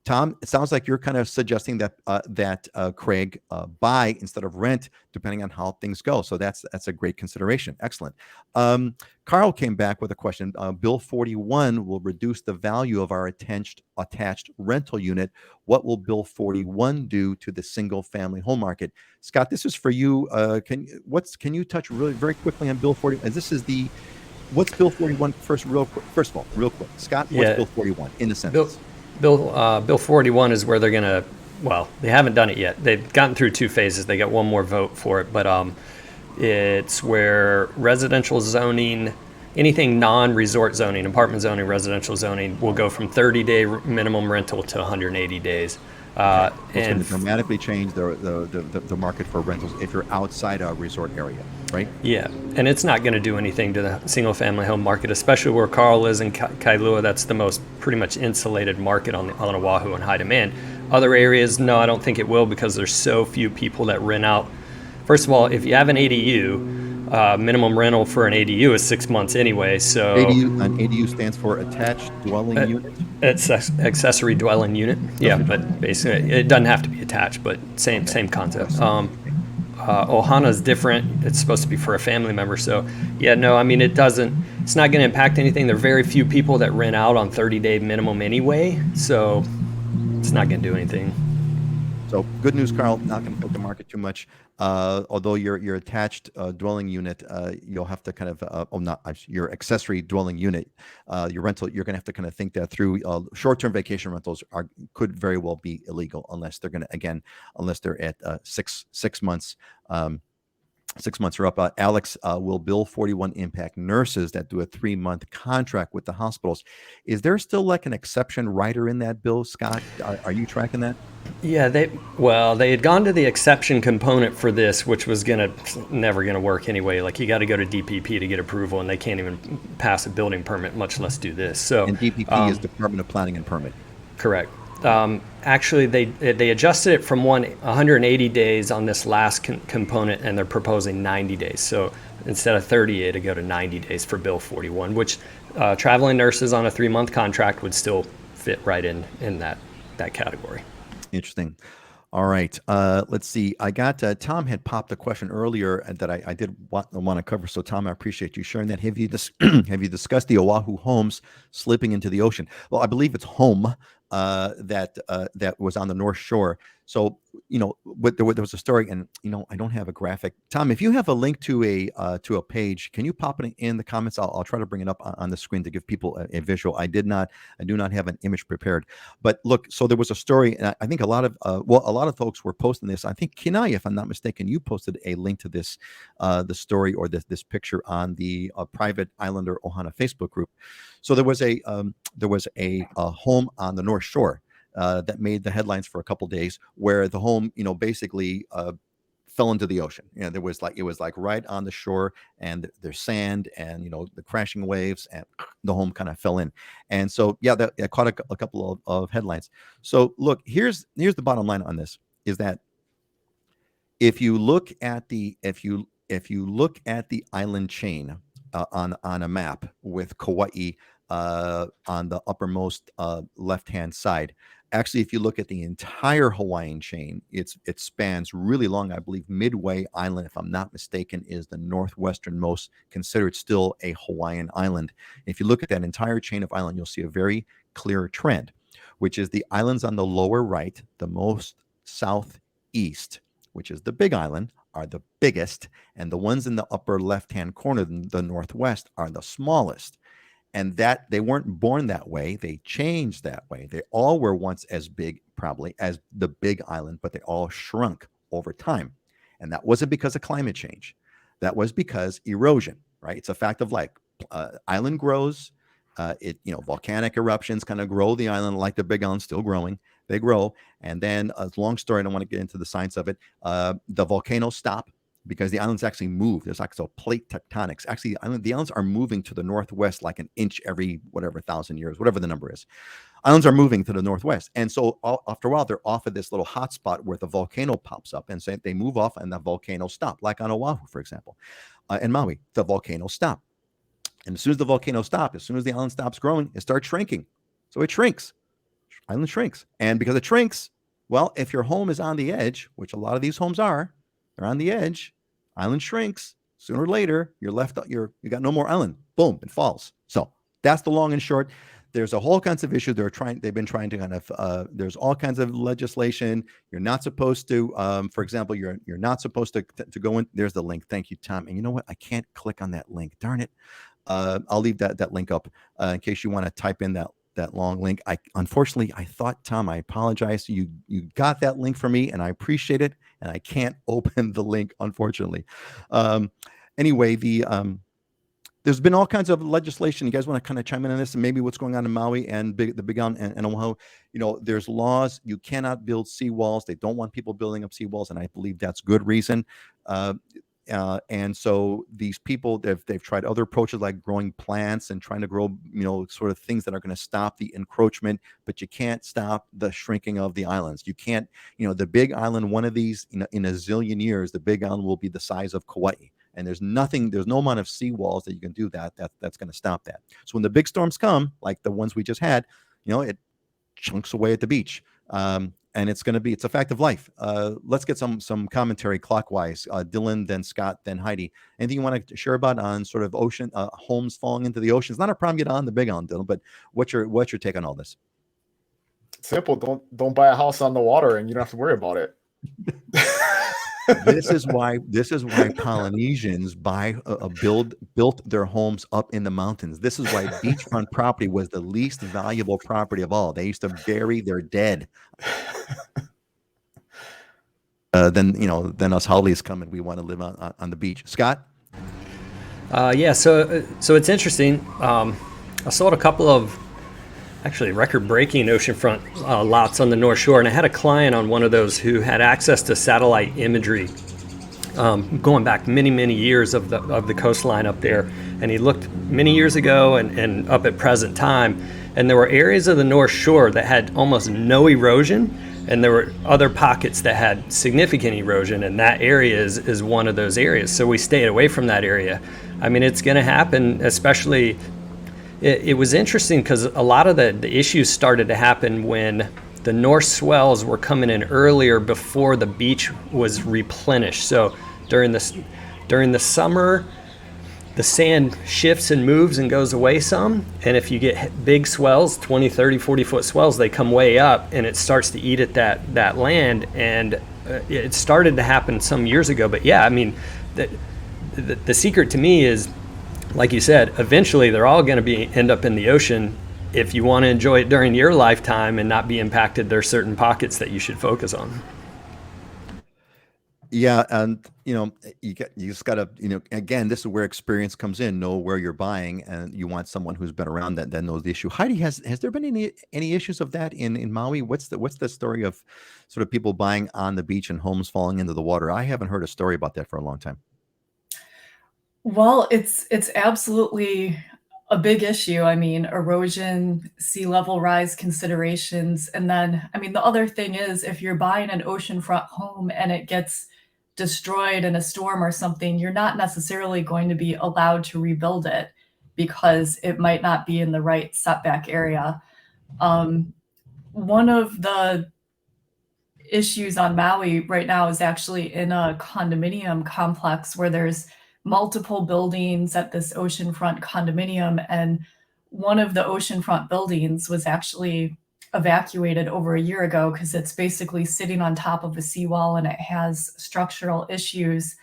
Tom, it sounds like you're kind of suggesting that Craig buy instead of rent, depending on how things go. So that's a great consideration. Excellent. Carl came back with a question. Bill 41 will reduce the value of our attached rental unit. What will Bill 41 do to the single-family home market? Scott, this is for you. Can you touch really very quickly on Bill 40? This is the What's Bill 41? First of all, real quick, Scott. What's Yeah. Bill 41 in a Bill, sentence? Bill 41 is where they're gonna. Well, they haven't done it yet. They've gotten through 2 phases. They got one more vote for it, but it's where residential zoning, anything non-resort zoning, apartment zoning, residential zoning, will go from 30-day minimum rental to 180 days. It's going And to dramatically change the market for rentals if you're outside a resort area, right? yeah, and it's not going to do anything to the single-family home market, especially where Carl is in Kailua. That's the most pretty much insulated market on Oahu and high demand. Other areas, no, I don't think it will because there's so few people that rent out. First of all, if you have an ADU, minimum rental for an ADU is 6 months anyway. So An ADU stands for attached dwelling unit. it's accessory dwelling unit. Yeah, but basically it doesn't have to be attached, but same concept. Ohana is different. It's supposed to be for a family member. So, yeah, no, I mean, it's not going to impact anything. There are very few people that rent out on 30-day minimum anyway. So it's not going to do anything. So good news, Carl. Not going to hurt the market too much. Although your attached dwelling unit, you'll have to kind of your accessory dwelling unit, your rental. You're going to have to kind of think that through. Short-term vacation rentals could very well be illegal unless they're at 6 months. 6 months are up. Alex, will Bill 41 impact nurses that do a 3-month contract with the hospitals? Is there still like an exception rider in that bill, Scott? Are you tracking that? Yeah, they had gone to the exception component for this, which was never gonna work anyway. Like you got to go to DPP to get approval, and they can't even pass a building permit, much less do this. So, And DPP is Department of Planning and Permit. correct. Actually, they adjusted it from 180 days on this last component, and they're proposing 90 days. So instead of 30, it'd go to 90 days for Bill 41, which traveling nurses on a 3-month contract would still fit right in that category. Interesting. All right. Let's see. I got Tom had popped a question earlier that I did want to cover. So Tom, I appreciate you sharing that. Have you have you discussed the Oahu homes slipping into the ocean? Well, I believe it's home that was on the North Shore. So there was a story, and I don't have a graphic. Tom, if you have a link to a page, can you pop it in the comments? I'll try to bring it up on the screen to give people a visual. I do not have an image prepared. But look, so there was a story, and I think a lot of folks were posting this. I think Kenai, if I'm not mistaken, you posted a link to this, the story or this picture on the private Islander Ohana Facebook group. So there was a home on the North Shore that made the headlines for a couple days, where the home, basically fell into the ocean. It was like right on the shore, and there's sand, and the crashing waves, and the home kind of fell in. And so that caught a couple of headlines. So look, here's the bottom line on this: is that if you look at the island chain on a map with Kauai on the uppermost left-hand side. Actually, if you look at the entire Hawaiian chain, it spans really long. I believe Midway Island, if I'm not mistaken, is the northwesternmost, considered still a Hawaiian island. If you look at that entire chain of island, you'll see a very clear trend, which is the islands on the lower right, the most southeast, which is the Big Island, are the biggest, and the ones in the upper left-hand corner, the northwest, are the smallest. And that they weren't born that way. They changed that way. They all were once as big, probably, as the Big Island, but they all shrunk over time. And that wasn't because of climate change. That was because erosion, right? It's a fact of life. Island grows. Volcanic eruptions kind of grow the island, like the Big Island, still growing. They grow. And then, a long story, I don't want to get into the science of it. The volcanoes stop, because the islands actually move. There's like plate tectonics. Actually, the islands are moving to the northwest like an inch every 1,000 years, whatever the number is. Islands are moving to the northwest. And so after a while, they're off of this little hot spot where the volcano pops up, and so they move off, and the volcano stop, like on Oahu, for example. In Maui, the volcano stop. And as soon as the volcano stops, as soon as the island stops growing, it starts shrinking. So it shrinks. Island shrinks. And because it shrinks, well, if your home is on the edge, which a lot of these homes are, they're on the edge, island shrinks. Sooner or later, you got no more island. Boom, it falls. So that's the long and short. There's a whole kinds of issues they've been trying to kind of, there's all kinds of legislation. You're not supposed to, for example, you're not supposed to go in. There's the link. Thank you, Tom. And you know what? I can't click on that link. Darn it. I'll leave that link up in case you want to type in that long link. Unfortunately, I thought, Tom, I apologize. You got that link for me, and I appreciate it, and I can't open the link, unfortunately. Anyway, there's been all kinds of legislation. You guys want to kind of chime in on this and maybe what's going on in Maui and the Big Island and Oahu? There's laws. You cannot build seawalls. They don't want people building up seawalls, and I believe that's good reason. And so these people, they've tried other approaches like growing plants and trying to grow, sort of things that are going to stop the encroachment, but you can't stop the shrinking of the islands. You can't, the Big Island, one of these, in a zillion years, the Big Island will be the size of Kauai. And there's no amount of seawalls that you can do that's going to stop that. So when the big storms come, like the ones we just had, it chunks away at the beach. And it's a fact of life. Let's get some commentary clockwise. Dylan, then Scott, then Heidi. Anything you want to share about on sort of ocean homes falling into the ocean? It's not a problem yet on the Big Island, Dylan, but what's your take on all this? Simple. Don't buy a house on the water and you don't have to worry about it. This is why Polynesians built their homes up in the mountains. This is why beachfront property was the least valuable property of all. They used to bury their dead. Then us Howleys come and we want to live on the beach. Scott? So it's interesting. I sold a couple of actually record-breaking oceanfront lots on the North Shore, and I had a client on one of those who had access to satellite imagery going back many years of the coastline up there, and he looked many years ago and up at present time, and there were areas of the North Shore that had almost no erosion, and there were other pockets that had significant erosion, and that area is one of those areas. So we stayed away from that area. I mean, it's going to happen, especially. It was interesting because a lot of the issues started to happen when the north swells were coming in earlier before the beach was replenished. So during the summer, the sand shifts and moves and goes away some. And if you get big swells, 20, 30, 40-foot swells, they come way up and it starts to eat at that land. And it started to happen some years ago. But yeah, I mean, the secret to me is, like you said, eventually they're all going to end up in the ocean. If you want to enjoy it during your lifetime and not be impacted, there are certain pockets that you should focus on. Yeah, and you just gotta, again, this is where experience comes in. Know where you're buying, and you want someone who's been around that knows the issue. Heidi, has there been any issues of that in Maui? What's the story of sort of people buying on the beach and homes falling into the water? I haven't heard a story about that for a long time. Well, it's absolutely a big issue. I mean, erosion, sea level rise considerations. And then, I mean, the other thing is if you're buying an oceanfront home and it gets destroyed in a storm or something, you're not necessarily going to be allowed to rebuild it because it might not be in the right setback area. One of the issues on Maui right now is actually in a condominium complex where there's multiple buildings at this oceanfront condominium, and one of the oceanfront buildings was actually evacuated over a year ago because it's basically sitting on top of a seawall and it has structural issues.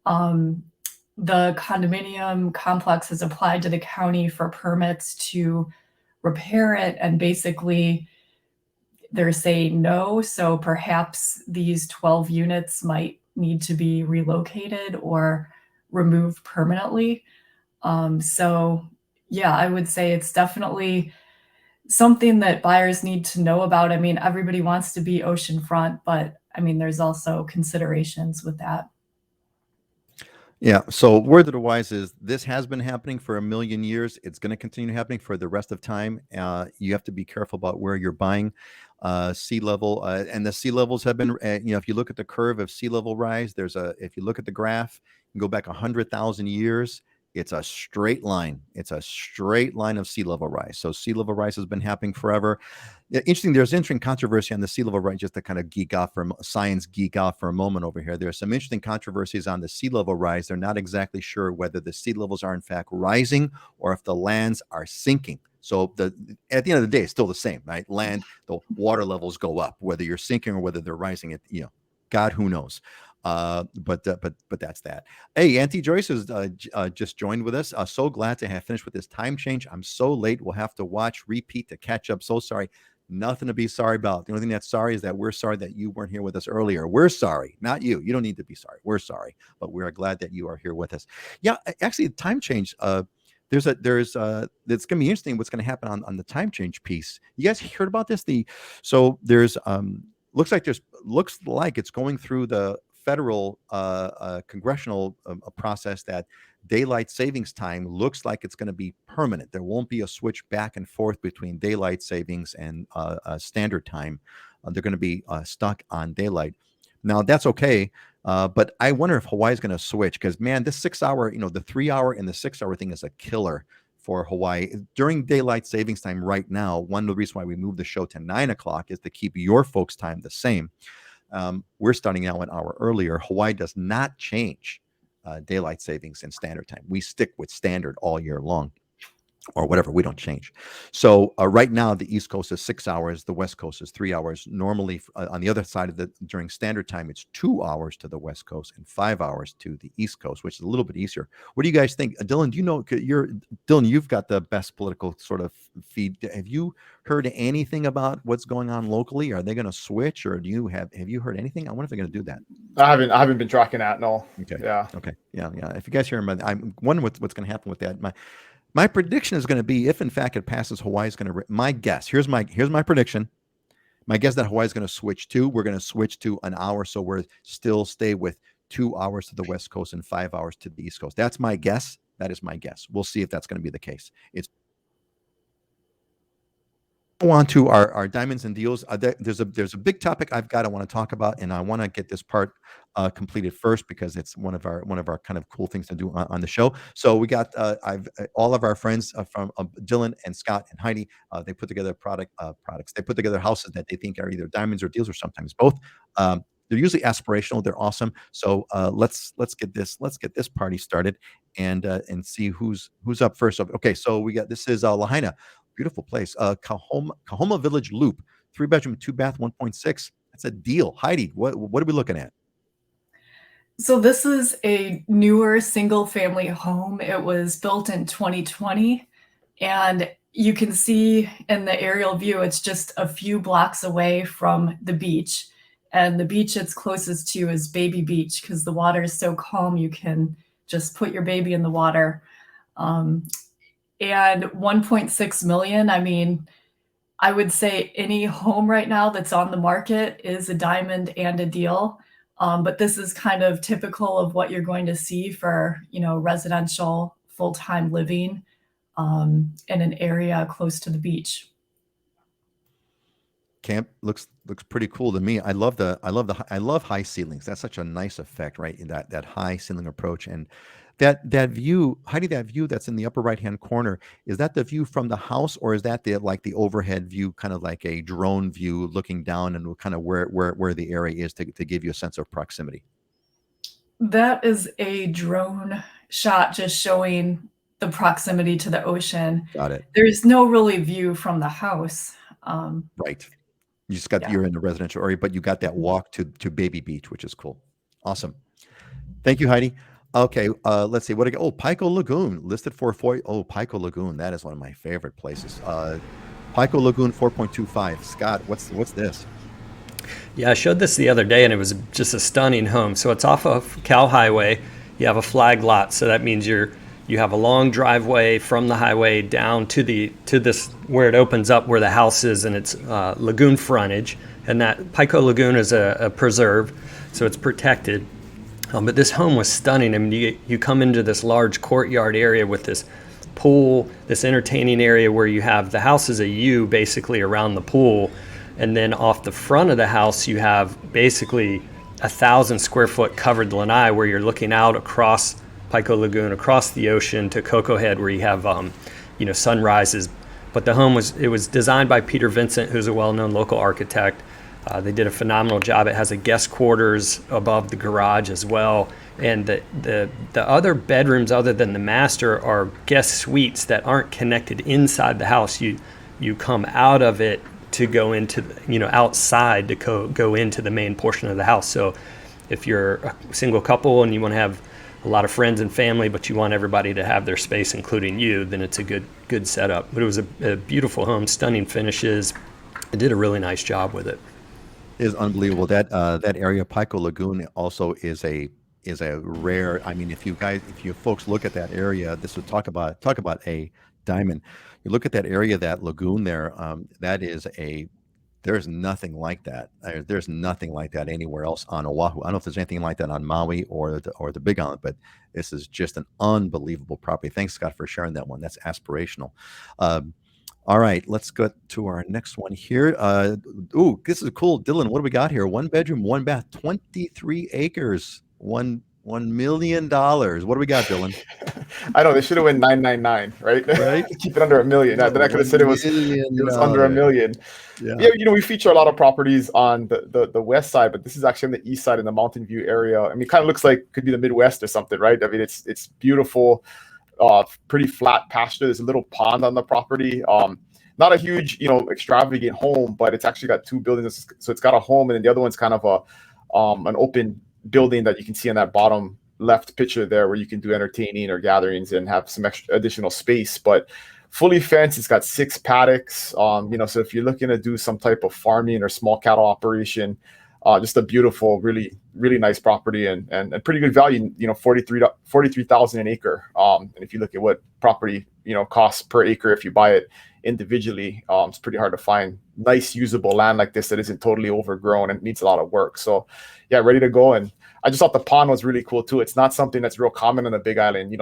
The condominium complex has applied to the county for permits to repair it, and basically they're saying no. So perhaps these 12 units might need to be relocated or removed permanently. So yeah, I would say it's definitely something that buyers need to know about. I mean, everybody wants to be oceanfront, but I mean, there's also considerations with that. Yeah. So word of the wise is this has been happening for a million years. It's going to continue happening for the rest of time. You have to be careful about where you're buying. Sea level, and the sea levels have been, if you look at the curve of sea level rise, if you look at the graph, you can go back 100,000 years. It's a straight line. It's a straight line of sea level rise. So sea level rise has been happening forever. Interesting. There's interesting controversy on the sea level rise, just to kind of geek off for a moment over here. There's some interesting controversies on the sea level rise. They're not exactly sure whether the sea levels are in fact rising or if the lands are sinking. So at the end of the day, it's still the same, right? Land, the water levels go up, whether you're sinking or whether they're rising. God, who knows? But that's that. Hey, Auntie Joyce has just joined with us. So glad to have finished with this time change. I'm so late. We'll have to watch repeat to catch up. So sorry. Nothing to be sorry about. The only thing that's sorry is that we're sorry that you weren't here with us earlier. We're sorry, not you. You don't need to be sorry. We're sorry, but we are glad that you are here with us. Yeah, actually, the time change. It's going to be interesting what's going to happen on the time change piece. You guys heard about this? There's looks like it's going through the federal congressional process that daylight savings time looks like it's going to be permanent. There won't be a switch back and forth between daylight savings and standard time. They're going to be stuck on daylight. Now that's okay, but I wonder if Hawaii's going to switch, because man, this 6 hour, the 3 hour and the 6 hour thing is a killer for Hawaii during daylight savings time. Right now, one of the reasons why we moved the show to 9 o'clock is to keep your folks' time the same. We're starting now an hour earlier. Hawaii does not change daylight savings and standard time. We stick with standard all year long, or whatever. We don't change. So right now, the East Coast is 6 hours. The West Coast is 3 hours. Normally, on the other side of during standard time, it's 2 hours to the West Coast and 5 hours to the East Coast, which is a little bit easier. What do you guys think? Dylan, do you know, Dylan, you've got the best political sort of feed. Have you heard anything about what's going on locally? Are they going to switch, or have you heard anything? I wonder if they're going to do that. I haven't been tracking that. No. Okay. Yeah. Okay. Yeah. If you guys hear them, I'm wondering what's going to happen with that. My prediction is going to be, if in fact it passes, Hawaii's going to. My guess. Here's my prediction. My guess that Hawaii's going to switch to. We're going to switch to an hour, so we're still stay with 2 hours to the West Coast and 5 hours to the East Coast. That's my guess. That is my guess. We'll see if that's going to be the case. It's. Go on to our diamonds and deals. There's a big topic I want to talk about, and I want to get this part completed first, because it's one of our kind of cool things to do on the show. So we got all of our friends from Dylan and Scott and Heidi. They put together products. They put together houses that they think are either diamonds or deals, or sometimes both. They're usually aspirational. They're awesome. So let's get this party started and see who's up first. Okay, so we got, this is Lahaina. Beautiful place. Kahoma Village Loop, 3-bedroom, 2-bath, 1.6. That's a deal. Heidi, what are we looking at? So this is a newer single family home. It was built in 2020, and you can see in the aerial view, it's just a few blocks away from the beach. And the beach it's closest to is Baby Beach, because the water is so calm, you can just put your baby in the water. And 1.6 million, I mean, I would say any home right now that's on the market is a diamond and a deal. But this is kind of typical of what you're going to see for, residential full-time living in an area close to the beach. Camp looks pretty cool to me. I love high ceilings. That's such a nice effect, right? In that high ceiling approach, and that view, Heidi, that view that's in the upper right hand corner, is that the view from the house, or is that the overhead view, kind of like a drone view looking down and kind of where the area is to give you a sense of proximity? That is a drone shot just showing the proximity to the ocean. Got it. There's no really view from the house. Right. You just got, you're in the residential area, but you got that walk to Baby Beach, which is cool. Awesome. Thank you, Heidi. Okay, let's see. Pico Lagoon listed for Pico Lagoon. That is one of my favorite places. Pico Lagoon 4.25. Scott, what's this? Yeah, I showed this the other day, and it was just a stunning home. So it's off of Cal Highway. You have a flag lot, so that means you have a long driveway from the highway down to this where it opens up, where the house is, and it's lagoon frontage. And that Pico Lagoon is a preserve, so it's protected. But this home was stunning. I mean, you come into this large courtyard area with this pool, this entertaining area where you have the house is a U basically around the pool. And then off the front of the house, you have basically 1,000 square foot covered lanai where you're looking out across Pico Lagoon, across the ocean to Cocoa Head, where you have, sunrises. But the home was designed by Peter Vincent, who's a well-known local architect. They did a phenomenal job. It has a guest quarters above the garage as well. And the other bedrooms other than the master are guest suites that aren't connected inside the house. You come out of it to go into, outside to go into the main portion of the house. So if you're a single couple and you want to have a lot of friends and family, but you want everybody to have their space, including you, then it's a good setup. But it was a beautiful home, stunning finishes. It did a really nice job with it. It is unbelievable. That area, Pico Lagoon, also is a rare. I mean, if you folks look at that area, this would talk about a diamond. You look at that area, that lagoon there. That is a There's nothing like that. There's nothing like that anywhere else on Oahu. I don't know if there's anything like that on Maui or the Big Island, but this is just an unbelievable property. Thanks, Scott, for sharing that one. That's aspirational. Um, all right, let's go to our next one here. Ooh, this is cool. Dylan, what do we got here? One bedroom, one bath, 23 acres, $1 million. What do we got, Dylan? I know they should have went 999, right? Right? Keep it under $1 million. Then I could have said it was under $1 million. Yeah. Yeah, we feature a lot of properties on the west side, but this is actually on the east side in the Mountain View area. I mean, it kind of looks like could be the Midwest or something, right? I mean, it's beautiful, pretty flat pasture. There's a little pond on the property. Not a huge, extravagant home, but it's actually got two buildings. So it's got a home, and then the other one's kind of an open building that you can see in that bottom left picture there, where you can do entertaining or gatherings and have some extra additional space. But fully fenced, it's got 6 paddocks. So if you're looking to do some type of farming or small cattle operation, just a beautiful, really, really nice property and pretty good value. 43,000 an acre. And if you look at what property costs per acre if you buy it individually, it's pretty hard to find nice usable land like this that isn't totally overgrown and needs a lot of work. So yeah, ready to go. And I just thought the pond was really cool too. It's not something that's real common on the Big Island,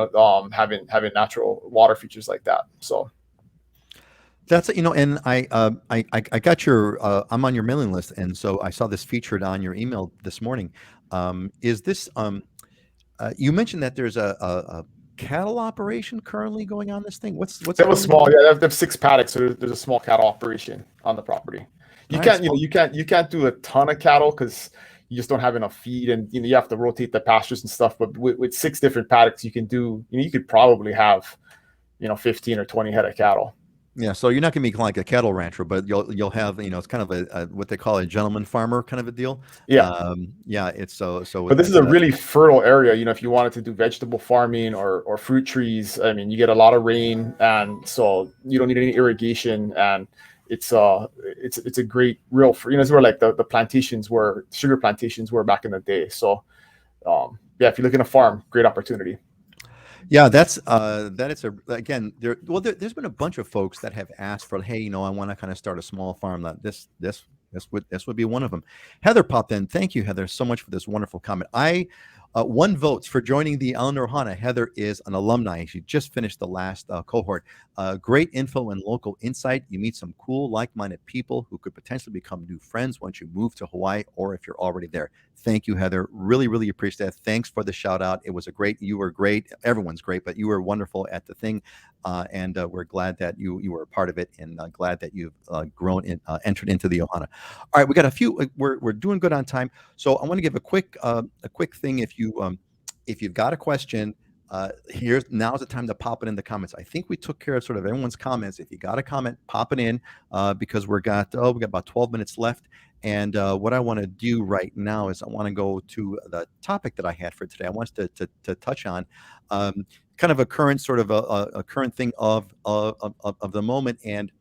having natural water features like that. So That's and I got your I'm on your mailing list, and so I saw this featured on your email this morning. Is this you mentioned that there's a cattle operation currently going on this thing? What's they have a currently small, going on? yeah, they have 6 paddocks, so there's a small cattle operation on the property. You Nice. can't, you can't do a ton of cattle because you just don't have enough feed, and you have to rotate the pastures and stuff. But with 6 different paddocks, you can do, you could probably have, 15 or 20 head of cattle. Yeah, so you're not going to be like a cattle rancher, but you'll have it's kind of a what they call a gentleman farmer kind of a deal. Yeah. Yeah, it's so But this is a really fertile area. If you wanted to do vegetable farming or fruit trees, I mean, you get a lot of rain, and so you don't need any irrigation, and it's a great real, it's where like the plantations were, sugar plantations were back in the day. So yeah, if you're looking to farm, great opportunity. Yeah, that is there's been a bunch of folks that have asked for, hey, I want to kind of start a small farm. That this would be one of them. Heather popped in. Thank you, Heather, so much for this wonderful comment. One votes for joining the Eleanor Ohana. Heather is an alumni. She just finished the last cohort. Great info and local insight. You meet some cool, like-minded people who could potentially become new friends once you move to Hawaii, or if you're already there. Thank you, Heather. Really, really appreciate that. Thanks for the shout out. It was you were great. Everyone's great, but you were wonderful at the thing. And we're glad that you were a part of it, and glad that you've entered into the Ohana. All right, we got a few. We're doing good on time, so I want to give a quick thing. If you've got a question, now's the time to pop it in the comments. I think we took care of sort of everyone's comments. If you got a comment, pop it in, because we got about 12 minutes left. And what I want to do right now is I want to go to the topic that I had for today. I want us to touch on kind of a current sort of a current thing of the moment. And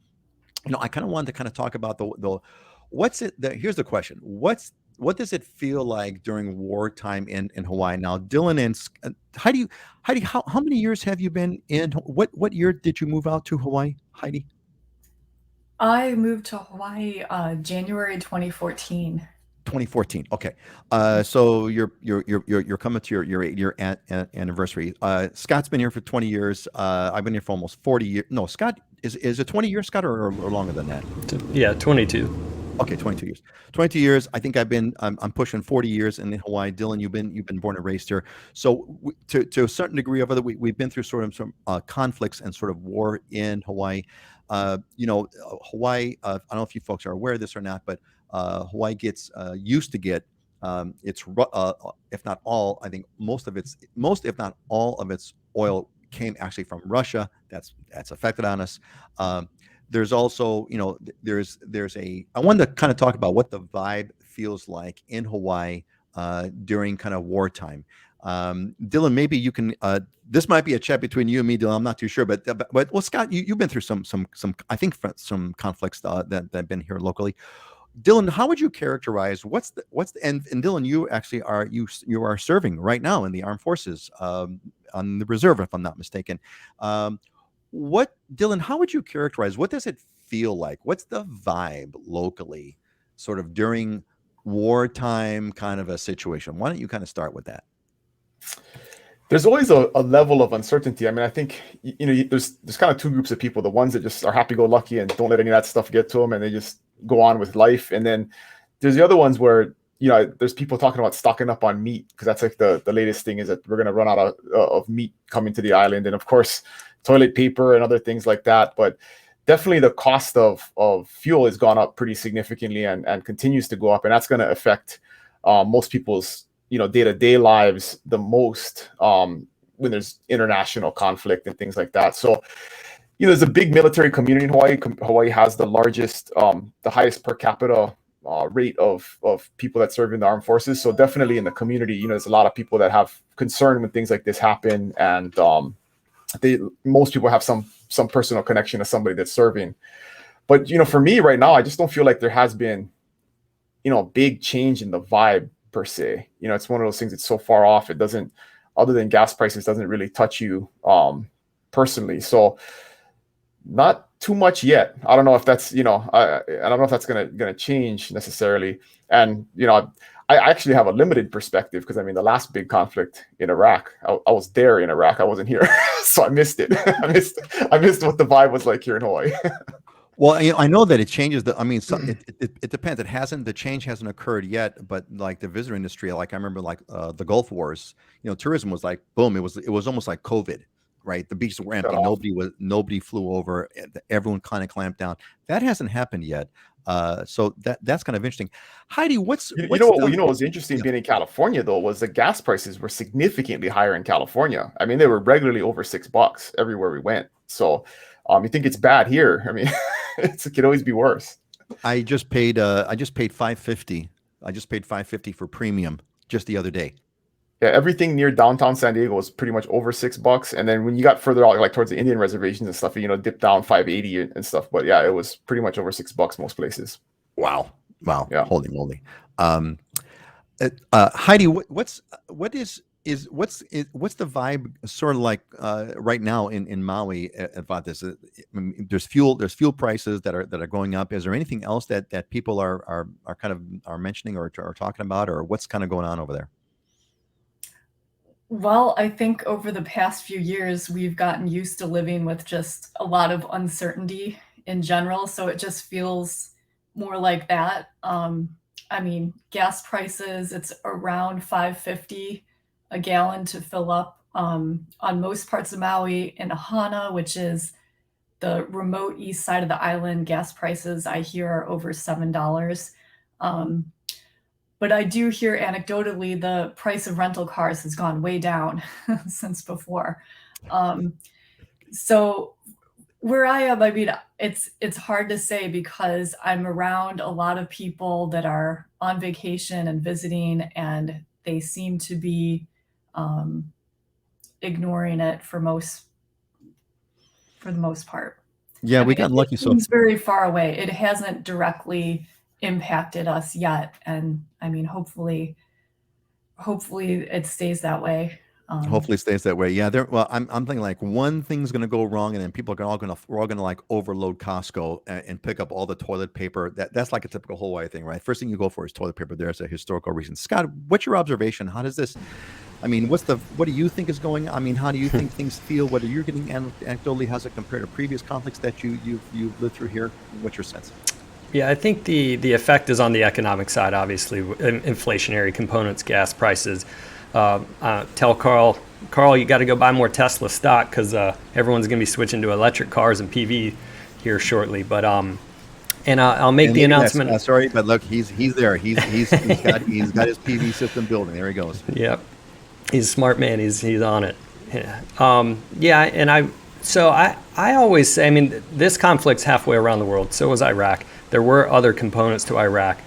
I kind of wanted to kind of talk about here's the question. What does it feel like during wartime in Hawaii? Now, Dylan and Heidi, how many years have you been in? What year did you move out to Hawaii, Heidi? I moved to Hawaii January 2014. 2014. Okay. So you're coming to your 8-year anniversary. Scott's been here for 20 years. I've been here for almost 40 years. No, Scott, is it 20 years, Scott, or longer than that? Yeah, 22. Okay, 22 years. 22 years. I think I'm pushing 40 years in Hawaii. Dylan, you've been born and raised here. So to a certain degree of we've been through sort of some conflicts and sort of war in Hawaii. Hawaii, I don't know if you folks are aware of this or not, but Hawaii used to get if not all, I think most if not all of its oil came actually from Russia. That's affected on us. There's also, I wanted to kind of talk about what the vibe feels like in Hawaii during kind of wartime. Dylan, maybe you can. This might be a chat between you and me, Dylan. I'm not too sure, but well, Scott, you've been through some I think some conflicts that have been here locally. Dylan, how would you characterize what's the and Dylan, you actually are you are serving right now in the armed forces on the reserve, if I'm not mistaken. What Dylan, how would you characterize what does it feel like? What's the vibe locally, sort of during wartime kind of a situation? Why don't you kind of start with that? There's always a level of uncertainty. I mean, I think there's kind of two groups of people: the ones that just are happy-go-lucky and don't let any of that stuff get to them, and they just go on with life. And then there's the other ones where there's people talking about stocking up on meat, because that's like the latest thing is that we're going to run out of meat coming to the island, and of course toilet paper and other things like that. But definitely the cost of fuel has gone up pretty significantly and continues to go up, and that's going to affect most people's day-to-day lives the most when there's international conflict and things like that. So there's a big military community in Hawaii. Hawaii has the largest, the highest per capita rate of people that serve in the armed forces. So definitely in the community, there's a lot of people that have concern when things like this happen, and most people have some personal connection to somebody that's serving. But for me right now, I just don't feel like there has been a big change in the vibe per se. It's one of those things that's so far off. It doesn't, other than gas prices, doesn't really touch you personally. So not too much yet. I don't know if that's I don't know if that's gonna change necessarily. And I actually have a limited perspective, because I mean the last big conflict in Iraq, I was there in Iraq. I wasn't here, so I missed it. I missed what the vibe was like here in Hawaii. Well, I know that it changes. It depends. The change hasn't occurred yet, but like the visitor industry, like I remember, like the Gulf Wars, tourism was like boom. It was almost like COVID, right? The beaches were empty. Nobody flew over. Everyone kind of clamped down. That hasn't happened yet. So that's kind of interesting. Heidi, what was interesting being in California though was the gas prices were significantly higher in California. I mean, they were regularly over $6 everywhere we went. So you think it's bad here? I mean, it could always be worse. I just paid $5.50. I just paid $5.50 for premium just the other day. Yeah, everything near downtown San Diego was pretty much over $6, and then when you got further out, like towards the Indian reservations and stuff, dipped down $5.80 and stuff. But yeah, it was pretty much over $6 most places. Wow. Yeah. Holy moly. Heidi, what's the vibe sort of like right now in Maui about this? There's fuel prices that are going up. Is there anything else that people are kind of mentioning or talking about, or what's kind of going on over there? Well, I think over the past few years, we've gotten used to living with just a lot of uncertainty in general. So it just feels more like that. I mean, gas prices, it's around $5.50 a gallon to fill up on most parts of Maui. In Ohana, which is the remote east side of the island, gas prices I hear are over $7. But I do hear anecdotally the price of rental cars has gone way down since before. So where I am, I mean, it's hard to say because I'm around a lot of people that are on vacation and visiting, and they seem to be ignoring it for the most part. Yeah, we got lucky. So it's very far away. It hasn't directly impacted us yet, and I mean, hopefully it stays that way. Hopefully it stays that way. Yeah, well, I'm thinking like one thing's going to go wrong, and then we're all going to like overload Costco and pick up all the toilet paper. That's like a typical Hawaii thing, right? First thing you go for is toilet paper. There's a historical reason. Scott, what's your observation? How does this? I mean, what do you think is going on? I mean, how do you think things feel? What are you getting anecdotally? How's it compared to previous conflicts that you've lived through here? What's your sense? Yeah, I think the effect is on the economic side, obviously, inflationary components, gas prices. Tell Carl, you got to go buy more Tesla stock because everyone's going to be switching to electric cars and PV here shortly. But and I'll make the announcement. Sorry, but look, he's there. He's got his PV system building. There he goes. Yep, he's a smart man. He's on it. Yeah. And I always say, I mean, this conflict's halfway around the world. So was Iraq. There were other components to Iraq.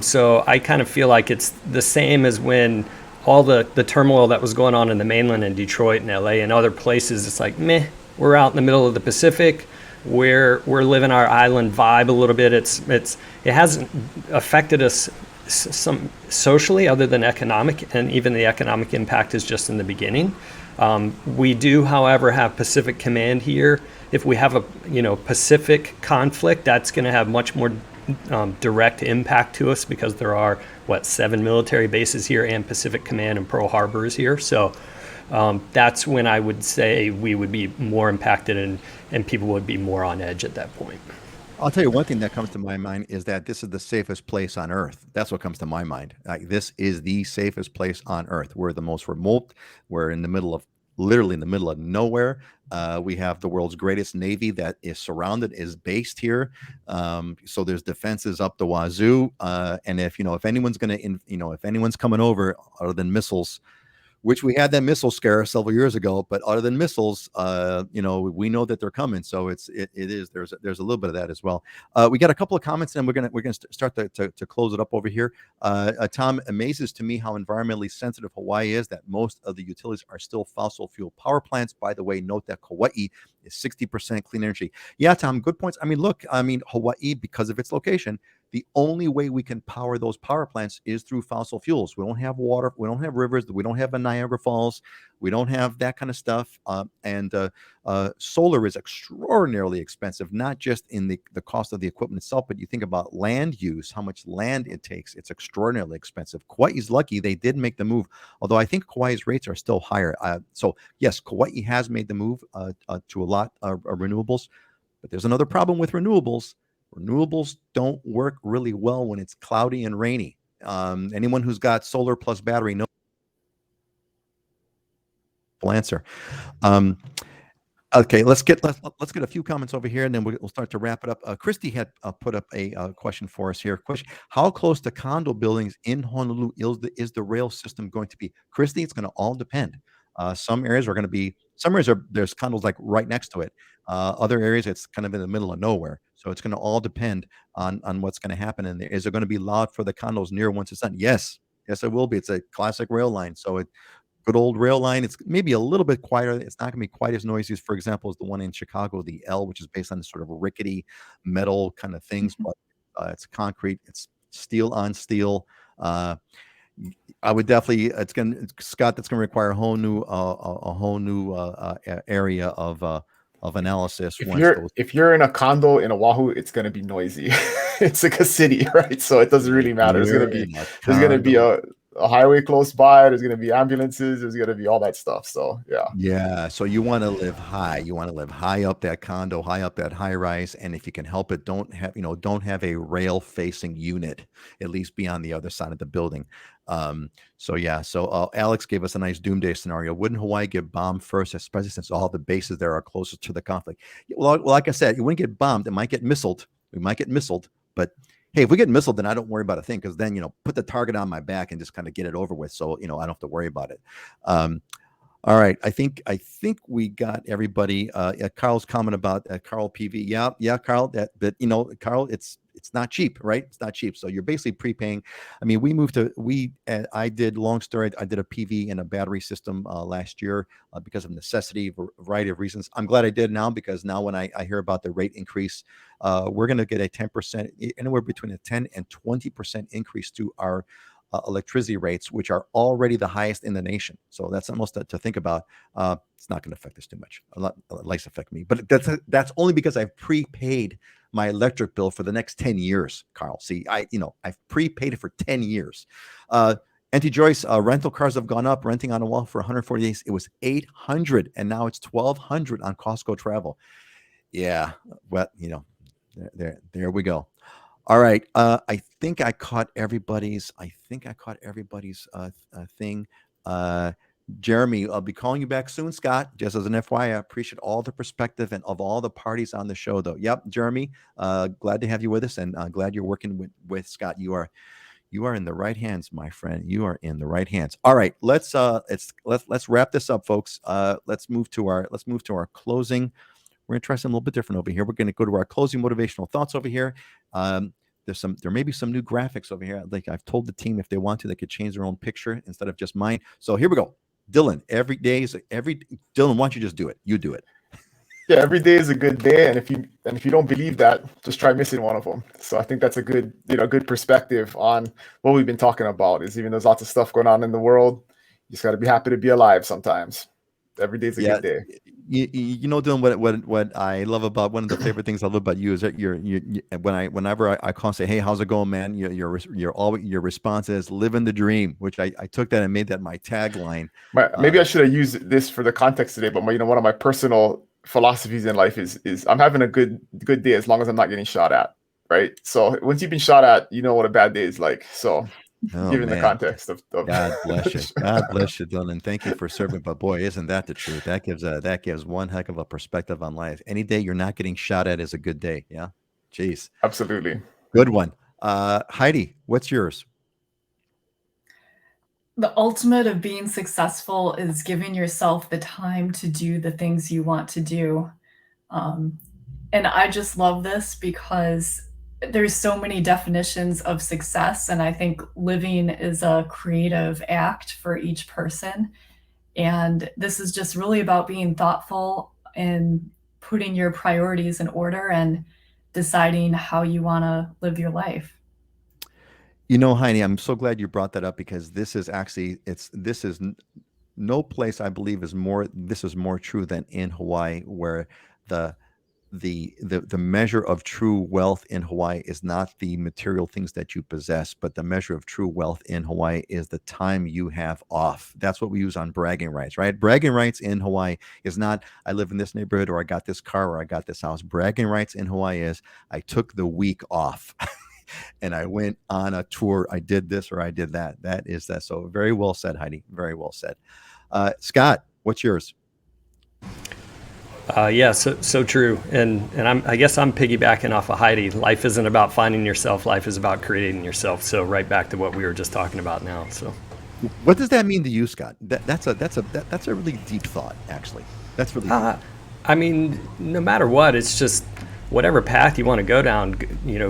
So I kind of feel like it's the same as when all the turmoil that was going on in the mainland in Detroit and LA and other places. It's like, meh, we're out in the middle of the Pacific. We're living our island vibe a little bit. It hasn't affected us some socially other than economic, and even the economic impact is just in the beginning. We do, however, have Pacific Command here. If we have a Pacific conflict, that's going to have much more direct impact to us because there are 7 military bases here and Pacific Command and Pearl Harbor is here. So that's when I would say we would be more impacted and people would be more on edge at that point. I'll tell you one thing that comes to my mind is that this is the safest place on earth. That's what comes to my mind. Like, this is the safest place on earth. We're the most remote. We're in the middle of literally in the middle of nowhere. We have the world's greatest navy that is surrounded, is based here. So there's defenses up the wazoo. And if anyone's going to, if anyone's coming over other than missiles, which we had that missile scare several years ago, but other than missiles, we know that they're coming. So there's a little bit of that as well. We got a couple of comments, and we're gonna start to close it up over here. Tom, amazes to me how environmentally sensitive Hawaii is. That most of the utilities are still fossil fuel power plants. By the way, note that Kauai is 60% clean energy. Yeah, Tom, good points. Look, Hawaii, because of its location, the only way we can power those power plants is through fossil fuels. We don't have water. We don't have rivers. We don't have a Niagara Falls. We don't have that kind of stuff. And solar is extraordinarily expensive, not just in the cost of the equipment itself, but you think about land use, how much land it takes. It's extraordinarily expensive. Kauai's lucky they did make the move, although I think Kauai's rates are still higher. So yes, Kauai has made the move to a lot of renewables, but there's another problem with renewables. Renewables don't work really well when it's cloudy and rainy. Anyone who's got solar plus battery knows. Answer. Okay, let's get a few comments over here, and then we'll start to wrap it up. Christy had put up a question for us here. Question: how close to condo buildings in Honolulu is the rail system going to be? Christy, it's going to all depend. Some areas there's condos like right next to it. Other areas it's kind of in the middle of nowhere. So it's going to all depend on what's going to happen. And is it going to be loud for the condos near once it's done? Yes, it will be. It's a classic rail line. So good old rail line. It's maybe a little bit quieter. It's not going to be quite as noisy as, for example, as the one in Chicago, the L, which is based on the sort of rickety metal kind of things. But it's concrete. It's steel on steel. I would definitely. That's going to require a whole new area of analysis. If you're in a condo in Oahu, it's going to be noisy. It's like a city, right? So it doesn't really matter. There's going to be a highway close by. There's going to be ambulances. There's going to be all that stuff. So yeah. So you want to live high. You want to live high up that condo, high up that high rise, and if you can help it, don't have a rail facing unit. At least be on the other side of the building. So Alex gave us a nice doomsday scenario. Wouldn't Hawaii get bombed first, especially since all the bases there are closest to the conflict? Well, like I said, it wouldn't get bombed. It might get missiled. We might get missiled, but hey, if we get missiled, then I don't worry about a thing, because then, put the target on my back and just kind of get it over with. So, I don't have to worry about it. All right. I think we got everybody. Carl's comment about Carl PV. Yeah, Carl, Carl, it's not cheap, right? It's not cheap. So you're basically prepaying. I did a PV and a battery system last year because of necessity, a variety of reasons. I'm glad I did now, because now when I hear about the rate increase, we're going to get a 10%, anywhere between a 10 and 20% increase to our electricity rates, which are already the highest in the nation. So that's almost to think about. It's not going to affect us too much. A lot less affect me, but that's only because I've prepaid my electric bill for the next 10 years, Carl. See, I've prepaid it for 10 years. Auntie Joyce, rental cars have gone up. Renting on a wall for 140 days, it was $800, and now it's $1,200 on Costco Travel. Yeah, well, there we go. All right. I think I caught everybody's thing. Jeremy, I'll be calling you back soon, Scott. Just as an FYI, I appreciate all the perspective and of all the parties on the show, though. Yep, Jeremy, glad to have you with us, and glad you're working with Scott. You are in the right hands, my friend. You are in the right hands. All right, let's wrap this up, folks. Let's move to our closing. We're going to try something a little bit different over here. We're going to go to our closing motivational thoughts over here. there may be some new graphics over here. Like I've told the team if they want to, they could change their own picture instead of just mine. So here we go. Dylan, Dylan, why don't you just do it? You do it. Yeah, every day is a good day, and if you don't believe that, just try missing one of them. So I think that's a good perspective on what we've been talking about. Is even there's lots of stuff going on in the world, you just got to be happy to be alive sometimes. Every day is a good day. You know, Dylan, what I love about one of the favorite things I love about you is that whenever I call and say, hey, how's it going, man? Your response is living the dream, which I took that and made that my tagline. Maybe I should have used this for the context today, but one of my personal philosophies in life is I'm having a good day as long as I'm not getting shot at, right? So once you've been shot at, you know what a bad day is like. So given the context of God bless you. God bless you, Dylan. Thank you for serving. But boy, isn't that the truth? That gives one heck of a perspective on life. Any day you're not getting shot at is a good day. Yeah. Jeez. Absolutely. Good one. Heidi, what's yours? The ultimate of being successful is giving yourself the time to do the things you want to do. And I just love this because there's so many definitions of success, and I think living is a creative act for each person. And this is just really about being thoughtful and putting your priorities in order and deciding how you want to live your life. You know, Heidi, I'm so glad you brought that up because no place I believe is more true than in Hawaii, where the measure of true wealth in Hawaii is not the material things that you possess, but the measure of true wealth in Hawaii is the time you have off. That's what we use on bragging rights, right? Bragging rights in Hawaii is not I live in this neighborhood or I got this car or I got this house. Bragging rights in Hawaii is I took the week off. And I went on a tour. I did this or I did that. That is that. So very well said, Heidi. Very well said. Scott, what's yours? Yeah, so true. And I guess I'm piggybacking off of Heidi. Life isn't about finding yourself. Life is about creating yourself. So right back to what we were just talking about now. So, what does that mean to you, Scott? That's a really deep thought, actually. That's really. I mean, no matter what, it's just whatever path you want to go down,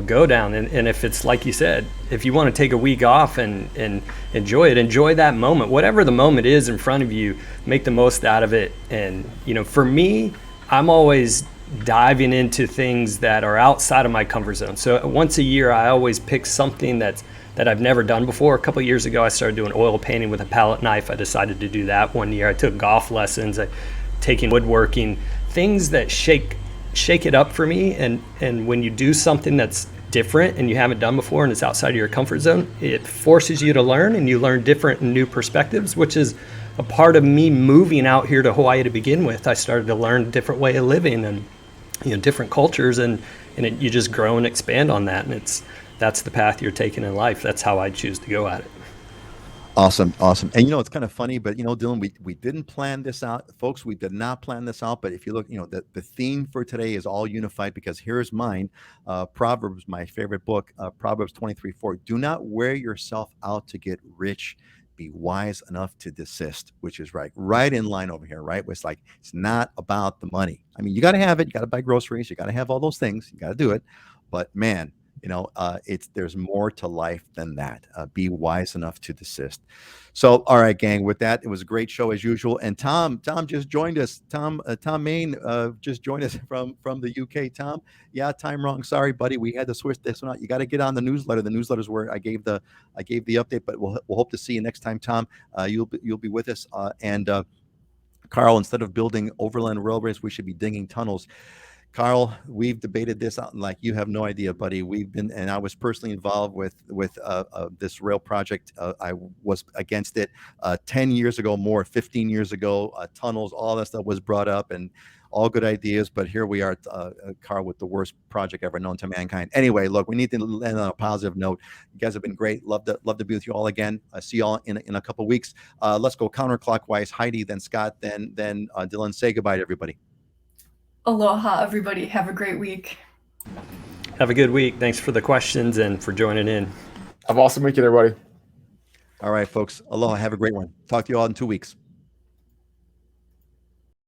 go down. And if it's like you said, if you want to take a week off and enjoy it, enjoy that moment, whatever the moment is in front of you, make the most out of it. And, for me, I'm always diving into things that are outside of my comfort zone. So once a year, I always pick something that I've never done before. A couple of years ago, I started doing oil painting with a palette knife. I decided to do that one year. I took golf lessons, taking woodworking, things that shake it up for me. And when you do something that's different and you haven't done before and it's outside of your comfort zone, it forces you to learn, and you learn different and new perspectives, which is a part of me moving out here to Hawaii to begin with. I started to learn a different way of living and different cultures, and you just grow and expand on that. And that's the path you're taking in life. That's how I choose to go at it. Awesome. And it's kind of funny, but Dylan, we didn't plan this out, folks. We did not plan this out. But if you look, the theme for today is all unified, because here's mine. Proverbs, my favorite book, Proverbs 23:4. Do not wear yourself out to get rich. Be wise enough to desist, which is right in line over here, right? It's like, it's not about the money. I mean, you got to have it. You got to buy groceries. You got to have all those things. You got to do it. But man, there's more to life than that. Be wise enough to desist. So, all right, gang, with that, it was a great show as usual. And Tom just joined us. Tom Main just joined us from the UK. Tom, yeah, time wrong. Sorry, buddy. We had to switch this one out. You got to get on the newsletter. The newsletter's where I gave the update, but we'll hope to see you next time, Tom. You'll be with us. And Carl, instead of building overland railways, we should be digging tunnels. Carl, we've debated this out, like you have no idea, buddy. And I was personally involved with this rail project. I was against it 10 years ago, 15 years ago. Tunnels, all that stuff was brought up, and all good ideas. But here we are, Carl, with the worst project ever known to mankind. Anyway, look, we need to end on a positive note. You guys have been great. Love to be with you all again. See you all in a couple of weeks. Let's go counterclockwise. Heidi, then Scott, then Dylan. Say goodbye to everybody. Aloha, everybody. Have a great week. Have a good week. Thanks for the questions and for joining in. Have an awesome weekend, everybody. All right, folks. Aloha. Have a great one. Talk to you all in 2 weeks.